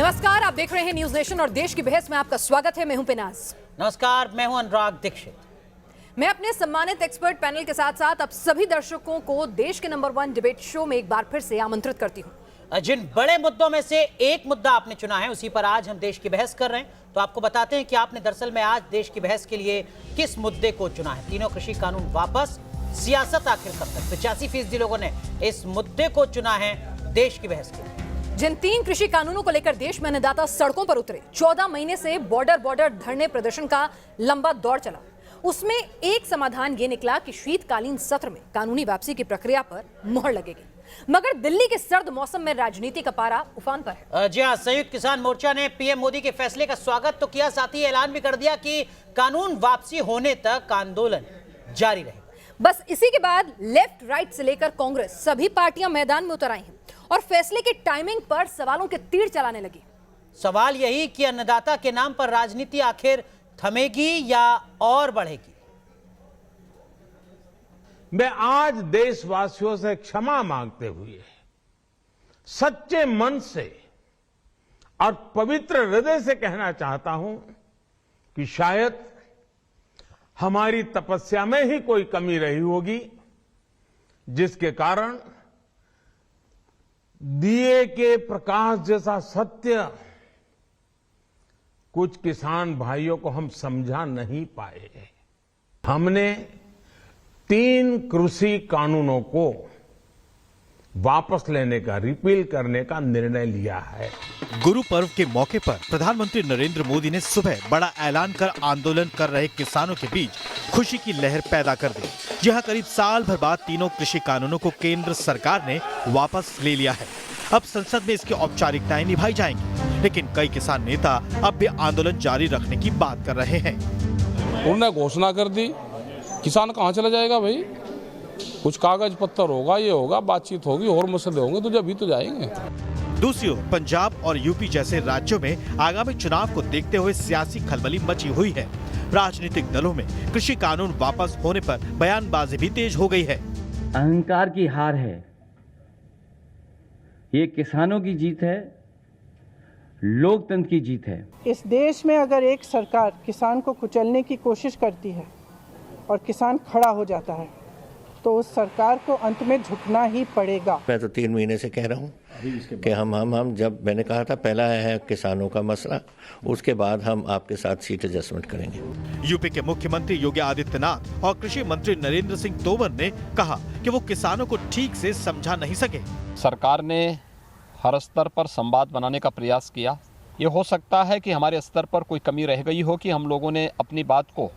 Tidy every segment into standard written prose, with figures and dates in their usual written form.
नमस्कार, आप देख रहे हैं न्यूज नेशन और देश की बहस में आपका स्वागत है। मैं हूं पिनाज। नमस्कार, मैं हूं अनुराग दीक्षित। मैं अपने सम्मानित एक्सपर्ट पैनल के साथ साथ आप सभी दर्शकों को देश के नंबर 1 डिबेट शो में एक बार फिर से आमंत्रित करती हूं। जिन बड़े मुद्दों में से एक मुद्दा आपने चुना है, उसी पर आज हम देश की बहस कर रहे हैं। तो आपको बताते हैं कि आपने दरअसल में आज देश की बहस के लिए किस मुद्दे को चुना है। तीनों कृषि कानून वापस, सियासत आखिर कब तक। 85% लोगों ने इस मुद्दे को चुना है देश की बहस के लिए। जिन 3 कृषि कानूनों को लेकर देश में अन्नदाता सड़कों पर उतरे, 14 महीने से बॉर्डर धरने प्रदर्शन का लंबा दौर चला, उसमें एक समाधान ये निकला कि शीतकालीन सत्र में कानूनी वापसी की प्रक्रिया पर मुहर लगेगी। मगर दिल्ली के सर्द मौसम में राजनीति का पारा उफान पर है। जी हाँ, संयुक्त किसान मोर्चा ने पीएम मोदी के फैसले का स्वागत तो किया, साथ ही ऐलान भी कर दिया कि कानून वापसी होने तक आंदोलन जारी रहेगा। बस इसी के बाद लेफ्ट राइट से लेकर कांग्रेस सभी पार्टियां मैदान में उतर आई हैं और फैसले की टाइमिंग पर सवालों के तीर चलाने लगी। सवाल यही कि अन्नदाता के नाम पर राजनीति आखिर थमेगी या और बढ़ेगी। मैं आज देशवासियों से क्षमा मांगते हुए सच्चे मन से और पवित्र हृदय से कहना चाहता हूं कि शायद हमारी तपस्या में ही कोई कमी रही होगी, जिसके कारण दिए के प्रकाश जैसा सत्य कुछ किसान भाइयों को हम समझा नहीं पाए। हमने 3 कृषि कानूनों को वापस लेने का, रिपील करने का निर्णय लिया है। गुरु पर्व के मौके पर प्रधानमंत्री नरेंद्र मोदी ने सुबह बड़ा ऐलान कर आंदोलन कर रहे किसानों के बीच खुशी की लहर पैदा कर दी। जहां करीब साल भर बाद तीनों कृषि कानूनों को केंद्र सरकार ने वापस ले लिया है। अब संसद में इसकी औपचारिकताएं निभाई जाएंगी, लेकिन कई किसान नेता अब भी आंदोलन जारी रखने की बात कर रहे हैं। उन्होंने घोषणा कर दी, किसान कहाँ चला जाएगा भाई? कुछ कागज पत्तर होगा, ये होगा, बातचीत होगी, और मसले होंगे तो जब भी तो जाएंगे। दूसरी ओर पंजाब और यूपी जैसे राज्यों में आगामी चुनाव को देखते हुए सियासी खलबली मची हुई है। राजनीतिक दलों में कृषि कानून वापस होने पर बयानबाजी भी तेज हो गई है। अहंकार की हार है, ये किसानों की जीत है, लोकतंत्र की जीत है। इस देश में अगर एक सरकार किसान को कुचलने की कोशिश करती है और किसान खड़ा हो जाता है, तो उस सरकार को अंत में झुकना ही पड़ेगा। मैं तो 3 महीने से कह रहा हूँ कि हम जब मैंने कहा था पहला है किसानों का मसला, उसके बाद हम आपके साथ सीट एडजस्टमेंट करेंगे। यूपी के मुख्यमंत्री योगी आदित्यनाथ और कृषि मंत्री नरेंद्र सिंह तोमर ने कहा कि वो किसानों को ठीक से समझा नहीं सके। सरकार ने हर स्तर पर संवाद बनाने का प्रयास किया। ये हो सकता है कि हमारे स्तर पर कोई कमी रह गई हो कि हम लोगों ने अपनी बात को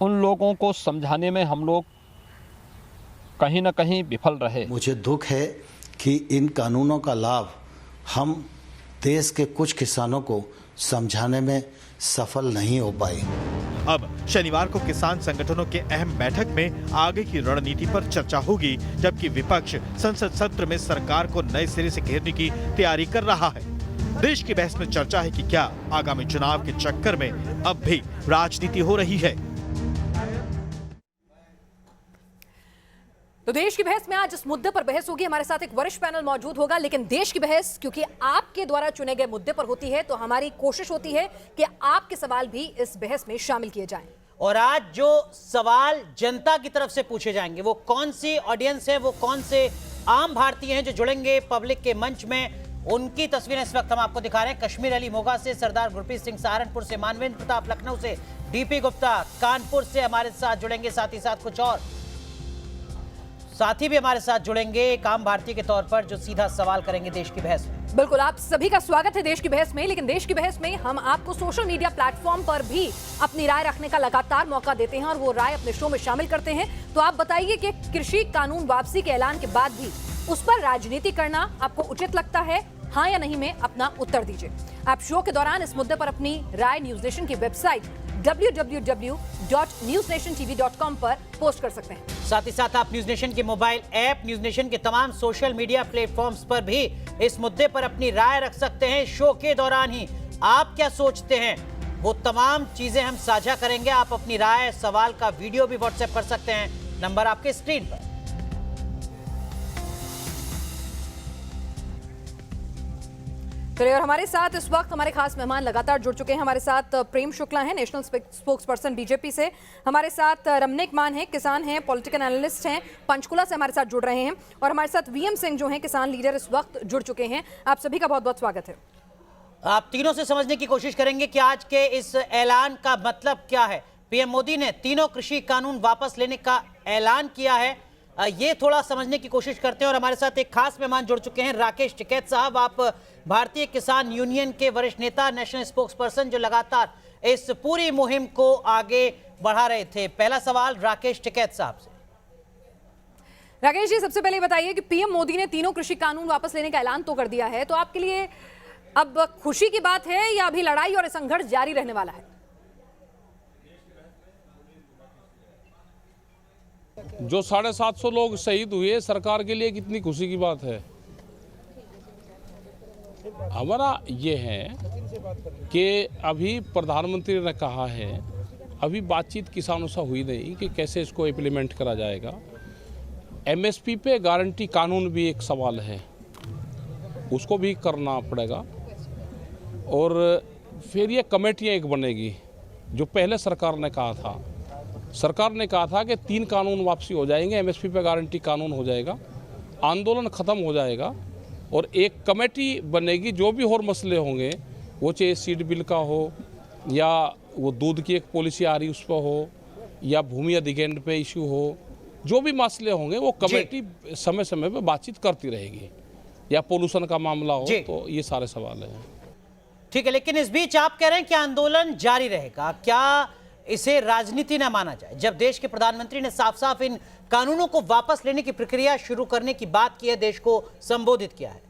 उन लोगों को समझाने में हम लोग कहीं न कहीं विफल रहे। मुझे दुख है कि इन कानूनों का लाभ हम देश के कुछ किसानों को समझाने में सफल नहीं हो पाए। अब शनिवार को किसान संगठनों के अहम बैठक में आगे की रणनीति पर चर्चा होगी, जबकि विपक्ष संसद सत्र में सरकार को नए सिरे से घेरने की तैयारी कर रहा है। देश की बहस में चर्चा है कि क्या आगामी चुनाव के चक्कर में अब भी राजनीति हो रही है। तो देश की बहस में आज इस मुद्दे पर बहस होगी। हमारे साथ एक वरिष्ठ पैनल मौजूद होगा, लेकिन देश की बहस क्योंकि आपके द्वारा चुने गए मुद्दे पर होती है, तो हमारी कोशिश होती है कि आपके सवाल भी इस बहस में शामिल किए जाएं। और आज जो सवाल जनता की तरफ से पूछे जाएंगे, वो कौन सी ऑडियंस है, वो कौन से आम भारतीय हैं जो जुड़ेंगे पब्लिक के मंच में, उनकी तस्वीरें इस वक्त हम आपको दिखा रहे हैं। कश्मीर अली मोगा से, सरदार गुरप्रीत सिंह सहारनपुर से, मानवेंद्र प्रताप लखनऊ से, डीपी गुप्ता कानपुर से हमारे साथ जुड़ेंगे। साथ ही साथ कुछ और साथी भी हमारे साथ जुड़ेंगे एक आम भारतीय के तौर पर, जो सीधा सवाल करेंगे देश की बहस में। बिल्कुल, आप सभी का स्वागत है देश की बहस में। लेकिन देश की बहस में हम आपको सोशल मीडिया प्लेटफॉर्म पर भी अपनी राय रखने का लगातार मौका देते हैं और वो राय अपने शो में शामिल करते हैं। तो आप बताइए कि कृषि कानून वापसी के ऐलान के बाद भी उस पर राजनीति करना आपको उचित लगता है, हाँ या नहीं में अपना उत्तर दीजिए। आप शो के दौरान इस मुद्दे पर अपनी राय न्यूज नेशन की वेबसाइट www.newsnationtv.com पर पोस्ट कर सकते हैं। साथ ही साथ आप न्यूज नेशन के मोबाइल ऐप, न्यूज नेशन के तमाम सोशल मीडिया प्लेटफॉर्म्स पर भी इस मुद्दे पर अपनी राय रख सकते हैं। शो के दौरान ही आप क्या सोचते हैं, वो तमाम चीजें हम साझा करेंगे। आप अपनी राय, सवाल का वीडियो भी व्हाट्सएप कर सकते हैं, नंबर आपके स्क्रीन पर। चलिए, और हमारे साथ इस वक्त हमारे खास मेहमान लगातार जुड़ चुके हैं। हमारे साथ प्रेम शुक्ला हैं, नेशनल स्पोक्सपर्सन बीजेपी से। हमारे साथ रमनीक मान हैं, किसान हैं, पॉलिटिकल एनालिस्ट हैं, पंचकुला से हमारे साथ जुड़ रहे हैं। और हमारे साथ वीएम सिंह जो हैं, किसान लीडर, इस वक्त जुड़ चुके हैं। आप सभी का बहुत बहुत स्वागत है। आप तीनों से समझने की कोशिश करेंगे कि आज के इस ऐलान का मतलब क्या है। पीएम मोदी ने तीनों कृषि कानून वापस लेने का ऐलान किया है, ये थोड़ा समझने की कोशिश करते हैं। और हमारे साथ एक खास मेहमान जुड़ चुके हैं, राकेश टिकैत साहब। आप भारतीय किसान यूनियन के वरिष्ठ नेता, नेशनल स्पोक्सपर्सन, जो लगातार इस पूरी मुहिम को आगे बढ़ा रहे थे। पहला सवाल राकेश टिकैत साहब से। राकेश जी, सबसे पहले बताइए कि पीएम मोदी ने तीनों कृषि कानून वापस लेने का ऐलान तो कर दिया है, तो आपके लिए अब खुशी की बात है या अभी लड़ाई और संघर्ष जारी रहने वाला है? जो 750 लोग शहीद हुए, सरकार के लिए कितनी खुशी की बात है। हमारा ये है कि अभी प्रधानमंत्री ने कहा है, अभी बातचीत किसानों से हुई नहीं कि कैसे इसको इम्प्लीमेंट करा जाएगा। एमएसपी पे गारंटी कानून भी एक सवाल है, उसको भी करना पड़ेगा। और फिर ये कमेटियाँ एक बनेगी, जो पहले सरकार ने कहा था। सरकार ने कहा था कि 3 कानून वापसी हो जाएंगे, एमएसपी पे गारंटी कानून हो जाएगा, आंदोलन ख़त्म हो जाएगा और एक कमेटी बनेगी। जो भी और मसले होंगे, वो चाहे सीड बिल का हो या वो दूध की एक पॉलिसी आ रही उस पर हो या भूमि अधिग्रहण पे इशू हो, जो भी मसले होंगे वो कमेटी समय समय पे बातचीत करती रहेगी। या पोल्यूशन का मामला हो, तो ये सारे सवाल हैं। ठीक है, लेकिन इस बीच आप कह रहे हैं कि आंदोलन जारी रहेगा। क्या इसे राजनीति न माना जाए, जब देश के प्रधानमंत्री ने साफ साफ इन कानूनों को वापस लेने की प्रक्रिया शुरू करने की बात की है, देश को संबोधित किया है?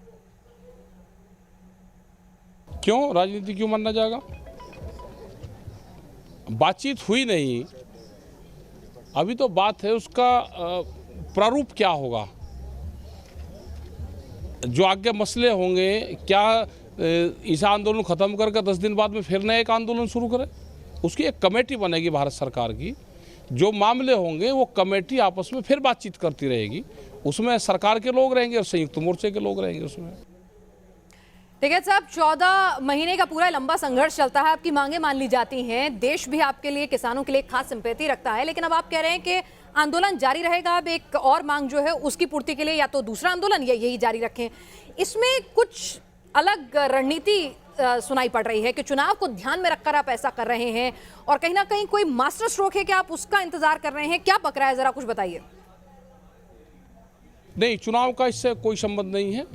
क्यों राजनीति क्यों मानना जाएगा? बातचीत हुई नहीं, अभी तो बात है उसका प्रारूप क्या होगा, जो आगे मसले होंगे। क्या इस आंदोलन खत्म करके 10 दिन बाद में फिर नया एक आंदोलन शुरू करें? उसकी एक कमेटी बनेगी भारत सरकार की, जो मामले होंगे वो कमेटी आपस में फिर बातचीत करती रहेगी। उसमें सरकार के लोग रहेंगे और संयुक्त मोर्चे के लोग रहेंगे उसमें। ठीक है साहब, 14 महीने का पूरा लंबा संघर्ष चलता है, आपकी मांगे मान ली जाती हैं, देश भी आपके लिए, किसानों के लिए खास सिंपैथी रखता है, लेकिन अब आप कह रहे हैं कि आंदोलन जारी रहेगा। अब एक और मांग जो है उसकी पूर्ति के लिए या तो दूसरा आंदोलन या यही जारी रखें। इसमें कुछ अलग रणनीति सुनाई पड़ रही है कि चुनाव को ध्यान में रखकर आप ऐसा कर रहे हैं, और कहीं ना कहीं कोई मास्टर स्ट्रोक है कि आप उसका इंतजार कर रहे हैं। क्या पक रहा है, जरा कुछ बताइए। नहीं, चुनाव का इससे कोई संबंध नहीं है।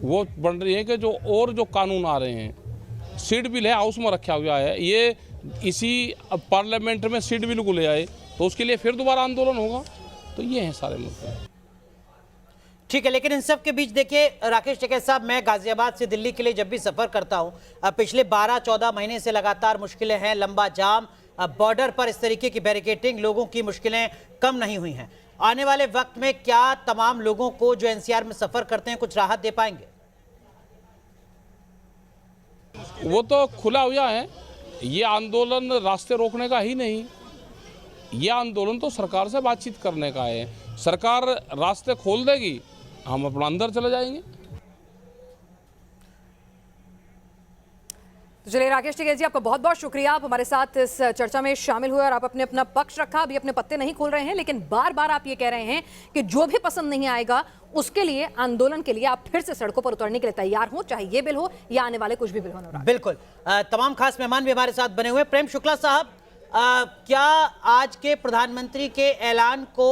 वो बन रही है कि जो कानून आ रहे हैं, सीड बिल है, हाउस में रखा हुआ है, ये इसी पार्लियामेंट में सीड बिल को ले आए तो उसके लिए फिर दोबारा आंदोलन होगा। तो ये हैं सारे मुद्दे। ठीक है, लेकिन इन सब के बीच देखिए राकेश टिकैत साहब, मैं गाजियाबाद से दिल्ली के लिए जब भी सफर करता हूं, पिछले 12-14 महीने से लगातार मुश्किलें हैं, लंबा जाम, बॉर्डर पर इस तरीके की बैरिकेडिंग, लोगों की मुश्किलें कम नहीं हुई हैं। आने वाले वक्त में क्या तमाम लोगों को जो एनसीआर में सफर करते हैं कुछ राहत दे पाएंगे? वो तो खुला हुआ है, ये आंदोलन रास्ते रोकने का ही नहीं, ये आंदोलन तो सरकार से बातचीत करने का है। सरकार रास्ते खोल देगी, हम अपना अंदर चले जाएंगे। तो चलिए राकेश टिकैत जी, आपका बहुत बहुत शुक्रिया, आप हमारे साथ इस चर्चा में शामिल हुए और आप अपने अपना पक्ष रखा। अभी अपने पत्ते नहीं खोल रहे हैं, लेकिन बार बार आप ये कह रहे हैं कि जो भी पसंद नहीं आएगा उसके लिए, आंदोलन के लिए आप फिर से सड़कों पर उतरने के लिए तैयार हो, चाहे ये बिल हो या आने वाले कुछ भी बिल हो। बिल्कुल, तमाम खास मेहमान भी हमारे साथ बने हुए। प्रेम शुक्ला साहब, क्या आज के प्रधानमंत्री के ऐलान को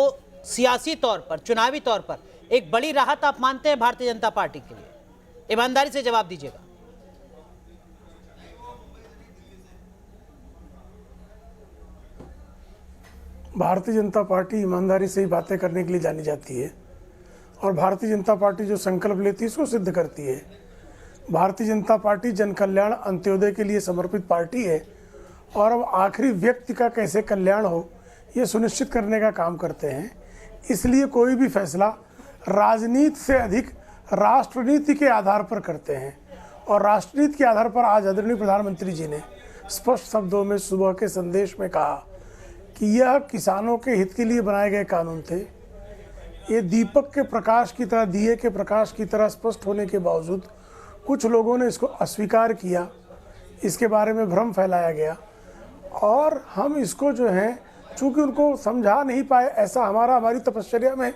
सियासी तौर पर, चुनावी तौर पर एक बड़ी राहत आप मानते हैं भारतीय जनता पार्टी के लिए? ईमानदारी से जवाब दीजिएगा। भारतीय जनता पार्टी ईमानदारी से ही बातें करने के लिए जानी जाती है, और भारतीय जनता पार्टी जो संकल्प लेती है उसको सिद्ध करती है। भारतीय जनता पार्टी जन कल्याण, अंत्योदय के लिए समर्पित पार्टी है, और अब आखिरी व्यक्ति का कैसे कल्याण हो ये सुनिश्चित करने का काम करते हैं। इसलिए कोई भी फैसला राजनीति से अधिक राष्ट्रनीति के आधार पर करते हैं, और राष्ट्रनीति के आधार पर आज आदरणीय प्रधानमंत्री जी ने स्पष्ट शब्दों में सुबह के संदेश में कहा कि यह किसानों के हित के लिए बनाए गए कानून थे। ये दीपक के प्रकाश की तरह, दिए के प्रकाश की तरह स्पष्ट होने के बावजूद कुछ लोगों ने इसको अस्वीकार किया, इसके बारे में भ्रम फैलाया गया और हम इसको जो है चूंकि उनको समझा नहीं पाए, ऐसा हमारी तपस्या में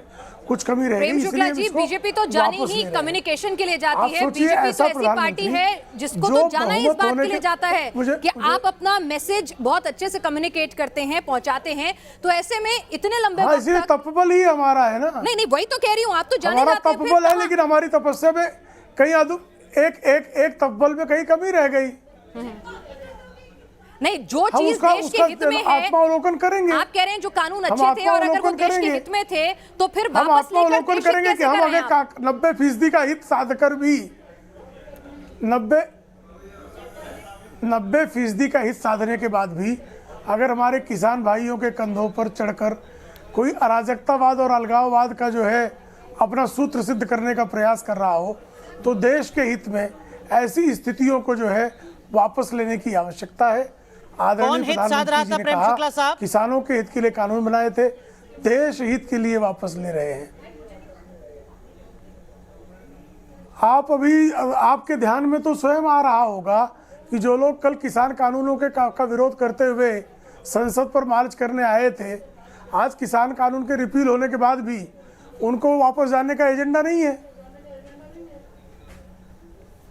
कुछ कमी रह गई। प्रेम शुक्ला जी, बीजेपी तो जानी ही कम्युनिकेशन के लिए जाती है। बीजेपी तो ऐसी पार्टी है जिसको तो जाना ही इस बात के लिए जाता है कि आप अपना मैसेज बहुत अच्छे से कम्युनिकेट करते हैं, पहुंचाते हैं। तो ऐसे में इतने लंबे वक्त इसलिए तपबल ही हमारा है ना। नहीं, वही तो कह रही हूँ, आप तो जाने जाते हैं। तपबल है, लेकिन हमारी तपस्या में कहीं एक तपबल में कहीं कमी रह गई। नहीं, जो चीज देश के हित में है आत्मावलोकन करेंगे। आप कह रहे हैं जो कानून अच्छे थे और अगर वो देश के हित में थे तो फिर हम वापस लेकर आत्मावलोकन करेंगे कि हम अगर 90% का हित साध कर भी 90% का हित साधने के बाद भी अगर हमारे किसान भाइयों के कंधों पर चढ़कर कोई अराजकतावाद और अलगाववाद का जो है अपना सूत्र सिद्ध करने का प्रयास कर रहा हो, तो देश के हित में ऐसी स्थितियों को जो है वापस लेने की आवश्यकता है। कौन हित साध रहा था प्रेम शुक्ला साहब? किसानों के हित के लिए कानून बनाए थे, देश हित के लिए वापस ले रहे हैं। आप अभी आपके ध्यान में तो स्वयं आ रहा होगा कि जो लोग कल किसान कानूनों के का विरोध करते हुए संसद पर मार्च करने आए थे, आज किसान कानून के रिपील होने के बाद भी उनको वापस जाने का एजेंडा नहीं है।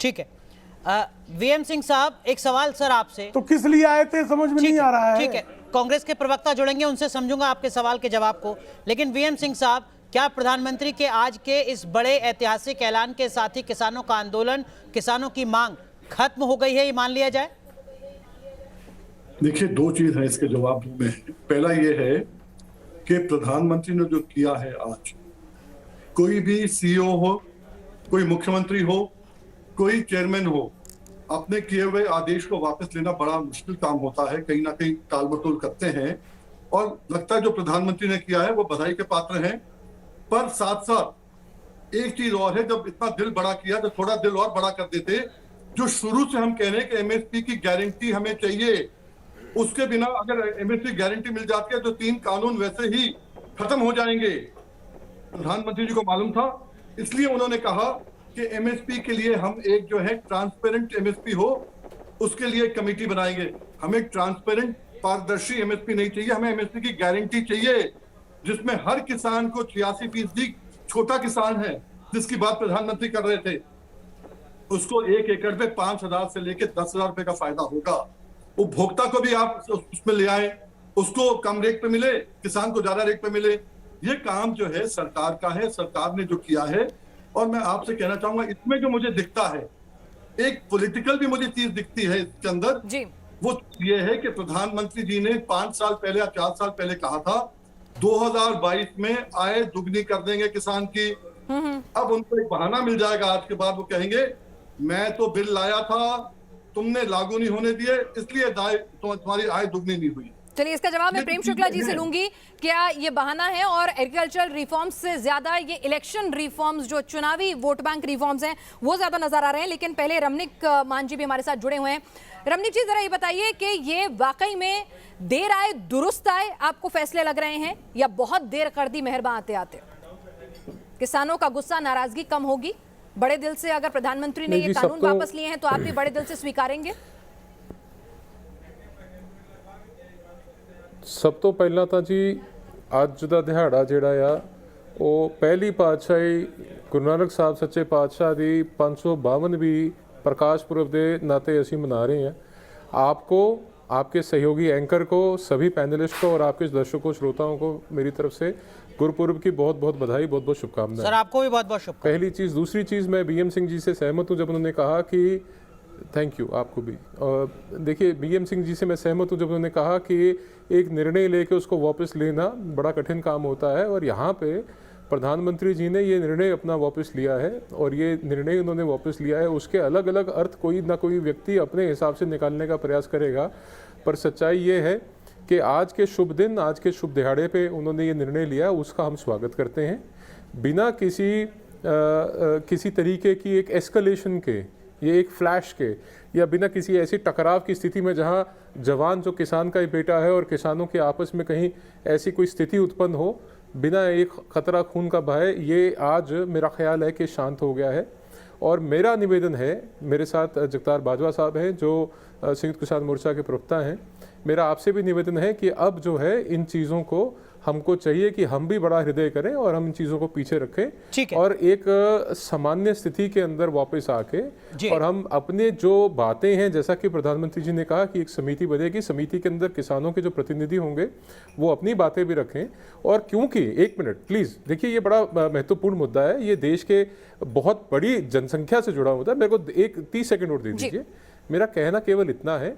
ठीक है, वीएम सिंह साहब, एक सवाल सर आपसे। तो किस लिए आए थे समझ में नहीं आ रहा है। ठीक है, कांग्रेस के प्रवक्ता जुड़ेंगे, उनसे समझूंगा आपके सवाल के जवाब को। लेकिन वीएम सिंह साहब, क्या प्रधानमंत्री के आज के इस बड़े ऐतिहासिक ऐलान के साथ ही किसानों का आंदोलन, किसानों की मांग खत्म हो गई है, ये मान लिया जाए? देखिए, दो चीज है इसके जवाब में। पहला ये है कि प्रधानमंत्री ने जो किया है आज, कोई भी सीईओ हो, कोई मुख्यमंत्री हो, कोई चेयरमैन हो, अपने किए हुए आदेश को वापस लेना बड़ा मुश्किल काम होता है, कहीं ना कहीं टाल मटोल करते हैं। और लगता है जो प्रधानमंत्री ने किया है वो बधाई के पात्र हैं। पर साथ साथ एक चीज और है, जब इतना दिल बड़ा किया तो थोड़ा दिल और बड़ा कर देते। जो शुरू से हम कह रहे हैं कि एमएसपी की गारंटी हमें चाहिए, उसके बिना अगर एमएसपी गारंटी मिल जाती है तो 3 कानून वैसे ही खत्म हो जाएंगे। प्रधानमंत्री जी को मालूम था, इसलिए उन्होंने कहा कि एमएसपी के लिए हम एक जो है ट्रांसपेरेंट एमएसपी हो, उसके लिए एक कमेटी बनाएंगे। हमें ट्रांसपेरेंट पारदर्शी एमएसपी नहीं चाहिए, हमें एमएसपी की गारंटी चाहिए जिसमें हर किसान को 86% छोटा किसान है जिसकी बात प्रधानमंत्री कर रहे थे, उसको 1 एकड़ पे 5,000 से लेकर 10,000 रुपए का फायदा होगा। उपभोक्ता को भी आप उसमें ले आए, उसको कम रेट पे मिले, किसान को ज्यादा रेट पे मिले। ये काम जो है सरकार का है, सरकार ने जो किया है। और मैं आपसे कहना चाहूंगा, इसमें जो मुझे दिखता है, एक पॉलिटिकल भी मुझे चीज दिखती है इसके अंदर जी। वो ये है कि प्रधानमंत्री जी ने 5 साल पहले या 4 साल पहले कहा था 2022 में आय दुगनी कर देंगे किसान की। अब उनको एक बहाना मिल जाएगा आज के बाद, वो कहेंगे मैं तो बिल लाया था, तुमने लागू नहीं होने दिए, इसलिए तुम्हारी आय दुगनी नहीं हुई। चलिए, इसका जवाब मैं प्रेम शुक्ला जी से लूंगी। क्या ये बहाना है और एग्रीकल्चरल रिफॉर्म्स से ज्यादा ये इलेक्शन रिफॉर्म्स, जो चुनावी वोट बैंक रिफॉर्म्स हैं, वो ज्यादा नजर आ रहे हैं? लेकिन पहले रमनिक मान जी भी हमारे साथ जुड़े हुए हैं। रमनिक जी, जरा ये बताइए कि ये वाकई में देर आए दुरुस्त आए आपको फैसले लग रहे हैं, या बहुत देर कर दी मेहरबान आते आते? किसानों का गुस्सा, नाराजगी कम होगी बड़े दिल से? अगर प्रधानमंत्री ने ये कानून वापस लिए हैं तो आप भी बड़े दिल से स्वीकारेंगे? ਸਭ ਤੋਂ ਪਹਿਲਾਂ ਤਾਂ ਜੀ ਅੱਜ ਦਾ ਦਿਹਾੜਾ ਜਿਹੜਾ ਆ ਉਹ ਪਹਿਲੀ ਪਾਤਸ਼ਾਹੀ ਗੁਰੂ ਨਾਨਕ ਸਾਹਿਬ ਸੱਚੇ ਪਾਤਸ਼ਾਹ ਦੀ 552ਵੀਂ प्रकाश पुरब के नाते असी मना रहे हैं। आपको, आपके सहयोगी एंकर को, सभी पैनलिस्ट को और आपके दर्शकों श्रोताओं को मेरी तरफ से गुरुपुरब की बहुत बहुत बधाई, बहुत बहुत शुभकामनाएं। सर, आपको भी बहुत बहुत शुभकामनाएं। पहली चीज़। दूसरी चीज़, मैं बीएम सिंह जी से सहमत हूँ जब उन्होंने कहा कि थैंक यू, आपको भी। और देखिए, बीएम सिंह जी से मैं सहमत हूँ जब उन्होंने कहा कि एक निर्णय लेके उसको वापस लेना बड़ा कठिन काम होता है, और यहाँ पे प्रधानमंत्री जी ने ये निर्णय अपना वापस लिया है। और ये निर्णय उन्होंने वापस लिया है, उसके अलग अलग अर्थ कोई ना कोई व्यक्ति अपने हिसाब से निकालने का प्रयास करेगा, पर सच्चाई ये है कि आज के शुभ दिन, आज के शुभ दिहाड़े पे उन्होंने ये निर्णय लिया, उसका हम स्वागत करते हैं। बिना किसी तरीके की एक एस्केलेशन के, ये एक फ्लैश के, या बिना किसी ऐसी टकराव की स्थिति में जहां जवान जो किसान का ही बेटा है और किसानों के आपस में कहीं ऐसी कोई स्थिति उत्पन्न हो, बिना एक खतरा खून का बहे, ये आज मेरा ख्याल है कि शांत हो गया है। और मेरा निवेदन है, मेरे साथ जगतार बाजवा साहब हैं जो संयुक्त किसान मोर्चा के प्रवक्ता हैं, मेरा आपसे भी निवेदन है कि अब जो है इन चीज़ों को हमको चाहिए कि हम भी बड़ा हृदय करें और हम इन चीज़ों को पीछे रखें और एक सामान्य स्थिति के अंदर वापस आके और हम अपने जो बातें हैं, जैसा कि प्रधानमंत्री जी ने कहा कि एक समिति बनेगी, समिति के अंदर किसानों के जो प्रतिनिधि होंगे वो अपनी बातें भी रखें। और क्योंकि एक मिनट प्लीज़ देखिए, ये बड़ा महत्वपूर्ण मुद्दा है, ये देश के बहुत बड़ी जनसंख्या से जुड़ा मुद्दा है। मेरे को एक 30 सेकेंड और दे दीजिए। मेरा कहना केवल इतना है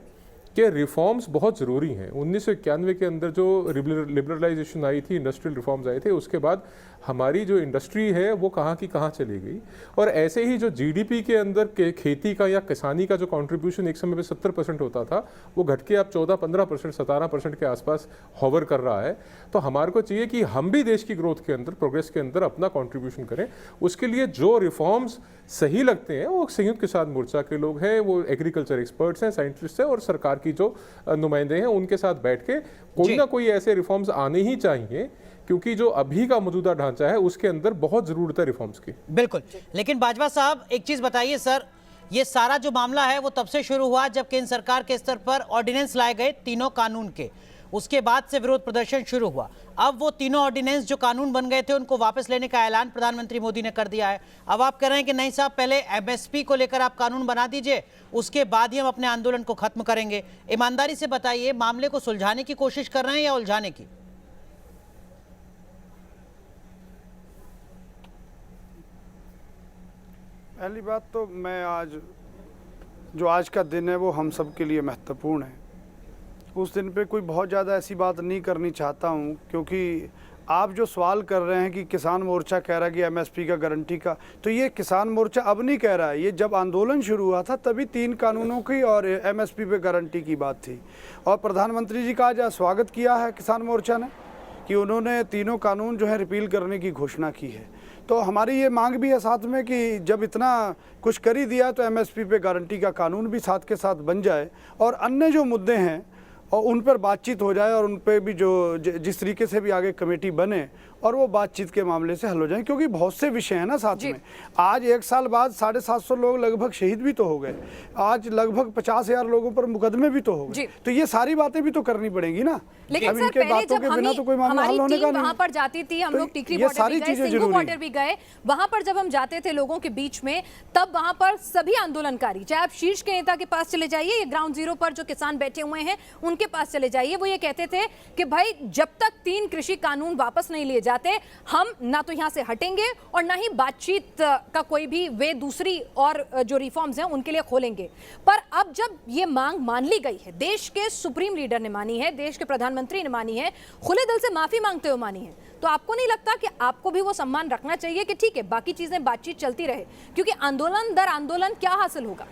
कि रिफॉर्म्स बहुत ज़रूरी हैं। 1991 के अंदर जो लिबरलाइजेशन आई थी, इंडस्ट्रियल रिफॉर्म्स आए थे, उसके बाद हमारी जो इंडस्ट्री है वो कहाँ की कहाँ चली गई। और ऐसे ही जो जीडीपी के अंदर के खेती का या किसानी का जो कंट्रीब्यूशन एक समय पे 70% होता था, वो घट के अब 14-15%, 17% के आसपास हॉवर कर रहा है। तो हमारे को चाहिए कि हम भी देश की ग्रोथ के अंदर, प्रोग्रेस के अंदर अपना कंट्रीब्यूशन करें। उसके लिए जो रिफॉर्म्स सही लगते हैं वो संयुक्त किसान मोर्चा के लोग हैं, वो एग्रीकल्चर एक्सपर्ट्स हैं, साइंटिस्ट हैं और सरकार की जो नुमाइंदे हैं उनके साथ बैठ के कोई ना कोई ऐसे रिफॉर्म्स आने ही चाहिए, क्योंकि जो अभी का मौजूदा ढांचा है उसके अंदर बहुत जरूरत है रिफॉर्म्स की। बिल्कुल। लेकिन बाजवा साहब एक चीज बताइए सर, ये सारा जो मामला है वो तब से शुरू हुआ जब केंद्र सरकार के स्तर पर ऑर्डिनेंस लाए गए तीनों कानून के, उसके बाद से विरोध प्रदर्शन शुरू हुआ। अब वो तीनों ऑर्डिनेंस जो कानून बन गए थे उनको वापस लेने का ऐलान प्रधानमंत्री मोदी ने कर दिया है। अब आप कह रहे हैं कि नहीं साहब, पहले एमएसपी को लेकर आप कानून बना दीजिए, उसके बाद ही हम अपने आंदोलन को खत्म करेंगे। ईमानदारी से बताइए, मामले को सुलझाने की कोशिश कर रहे हैं या उलझाने की? पहली बात तो मैं आज का दिन है वो हम सब के लिए महत्वपूर्ण है। उस दिन पे कोई बहुत ज़्यादा ऐसी बात नहीं करनी चाहता हूँ, क्योंकि आप जो सवाल कर रहे हैं कि किसान मोर्चा कह रहा है कि एमएसपी का गारंटी का, तो ये किसान मोर्चा अब नहीं कह रहा है। ये जब आंदोलन शुरू हुआ था तभी 3 कानूनों की और एमएसपी पे गारंटी की बात थी। और प्रधानमंत्री जी का आज स्वागत किया है किसान मोर्चा ने कि उन्होंने तीनों कानून जो है रिपील करने की घोषणा की है। तो हमारी ये मांग भी है साथ में कि जब इतना कुछ कर ही दिया तो एमएसपी पे गारंटी का कानून भी साथ के साथ बन जाए और अन्य जो मुद्दे हैं और उन पर बातचीत हो जाए और उन पर भी जो जिस तरीके से भी आगे कमेटी बने और वो बातचीत के मामले से हल हो जाए, क्योंकि बहुत से विषय हैं ना साथ में। आज 1 साल बाद 750 लोग लगभग शहीद भी तो हो गए, आज लगभग 50,000 लोगों पर मुकदमे भी तो हो गए। तो ये सारी बातें भी तो करनी पड़ेंगी ना। लेकिन अब सर, इनके बातों के बिना तो कोई मामला हल होने का नहीं। वहां पर जाती थी, हम लोग टिकरी बॉर्डर भी गए, सिंघू बॉर्डर भी गए। वहां पर जब हम जाते थे लोगों के बीच में, तब वहां पर सभी आंदोलनकारी, चाहे आप शीर्ष के नेता के पास चले जाइए या ग्राउंड जीरो पर जो किसान बैठे हुए हैं उनके पास चले जाइए, वो ये कहते थे कि भाई जब तक 3 कृषि कानून वापस नहीं लिए जाते, हम ना तो यहां से हटेंगे और ना ही बातचीत का कोई भी वे दूसरी और जो रिफॉर्म्स हैं उनके लिए खोलेंगे। पर अब जब ये मांग मान ली गई है, देश के सुप्रीम लीडर ने मानी है, देश के प्रधानमंत्री ने मानी है, खुले दिल से माफी मांगते हुए मानी है, तो आपको नहीं लगता कि आपको भी वो सम्मान रखना चाहिए कि ठीक है बाकी चीजें बातचीत चलती रहे, क्योंकि आंदोलन दर आंदोलन क्या हासिल होगा?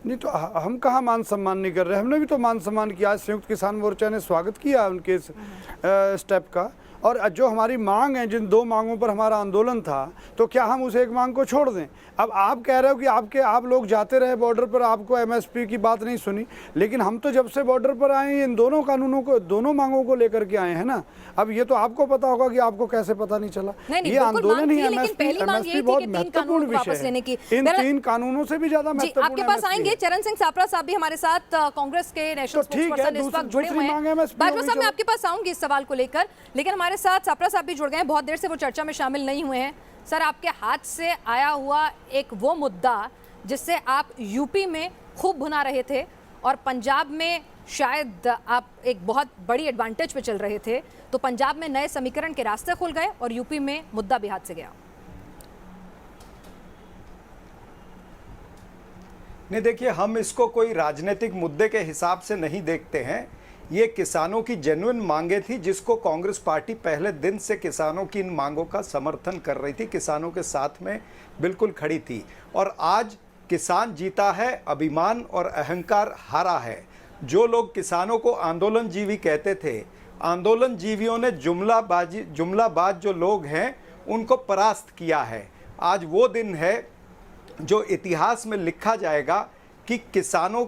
नहीं तो हम कहाँ मान सम्मान नहीं कर रहे, हमने भी तो मान सम्मान किया। आज संयुक्त किसान मोर्चा ने स्वागत किया उनके स्टेप का। और जो हमारी मांग है, जिन 2 मांगों पर हमारा आंदोलन था, तो क्या हम उस एक मांग को छोड़ दें? अब आप कह रहे हो कि आप लोग जाते रहे बॉर्डर पर, आपको एमएसपी की बात नहीं सुनी, लेकिन हम तो जब से बॉर्डर पर आए इन दोनों कानूनों को, दोनों मांगों को लेकर के आए हैं ना। अब ये तो आपको पता होगा कि आपको कैसे पता नहीं चला। ये आंदोलन ही एमएसपी बहुत महत्वपूर्ण विषय है। इन 3 कानूनों से भी ज्यादा महत्वपूर्ण आपके पास आएंगे चरण सिंह सापरा साहब भी हमारे साथ, कांग्रेस के नेशनल स्पोक्सपर्सन इस वक्त जुड़े हुए हैं। बाजवा साहब, मैं आपके पास आऊंगी इस सवाल को लेकर, लेकिन हमारे साथ सापरा साहब भी जुड़ गए हैं, बहुत देर से वो चर्चा में शामिल नहीं हुए हैं। सर, आपके हाथ से आया हुआ एक वो मुद्दा जिससे आप यूपी में खूब भुना रहे थे और पंजाब में शायद आप एक बहुत बड़ी एडवांटेज पे चल रहे थे, तो पंजाब में नए समीकरण के रास्ते खुल गए और यूपी में मुद्दा भी हाथ से गया। नहीं, देखिए, हम इसको कोई राजनीतिक मुद्दे के हिसाब से नहीं देखते हैं। ये किसानों की जेन्युइन मांगे थी, जिसको कांग्रेस पार्टी पहले दिन से किसानों की इन मांगों का समर्थन कर रही थी, किसानों के साथ में बिल्कुल खड़ी थी। और आज किसान जीता है, अभिमान और अहंकार हारा है। जो लोग किसानों को आंदोलन जीवी कहते थे, आंदोलन जीवियों ने जुमलाबाज जो लोग हैं उनको परास्त किया है। आज वो दिन है जो इतिहास में लिखा जाएगा कि किसानों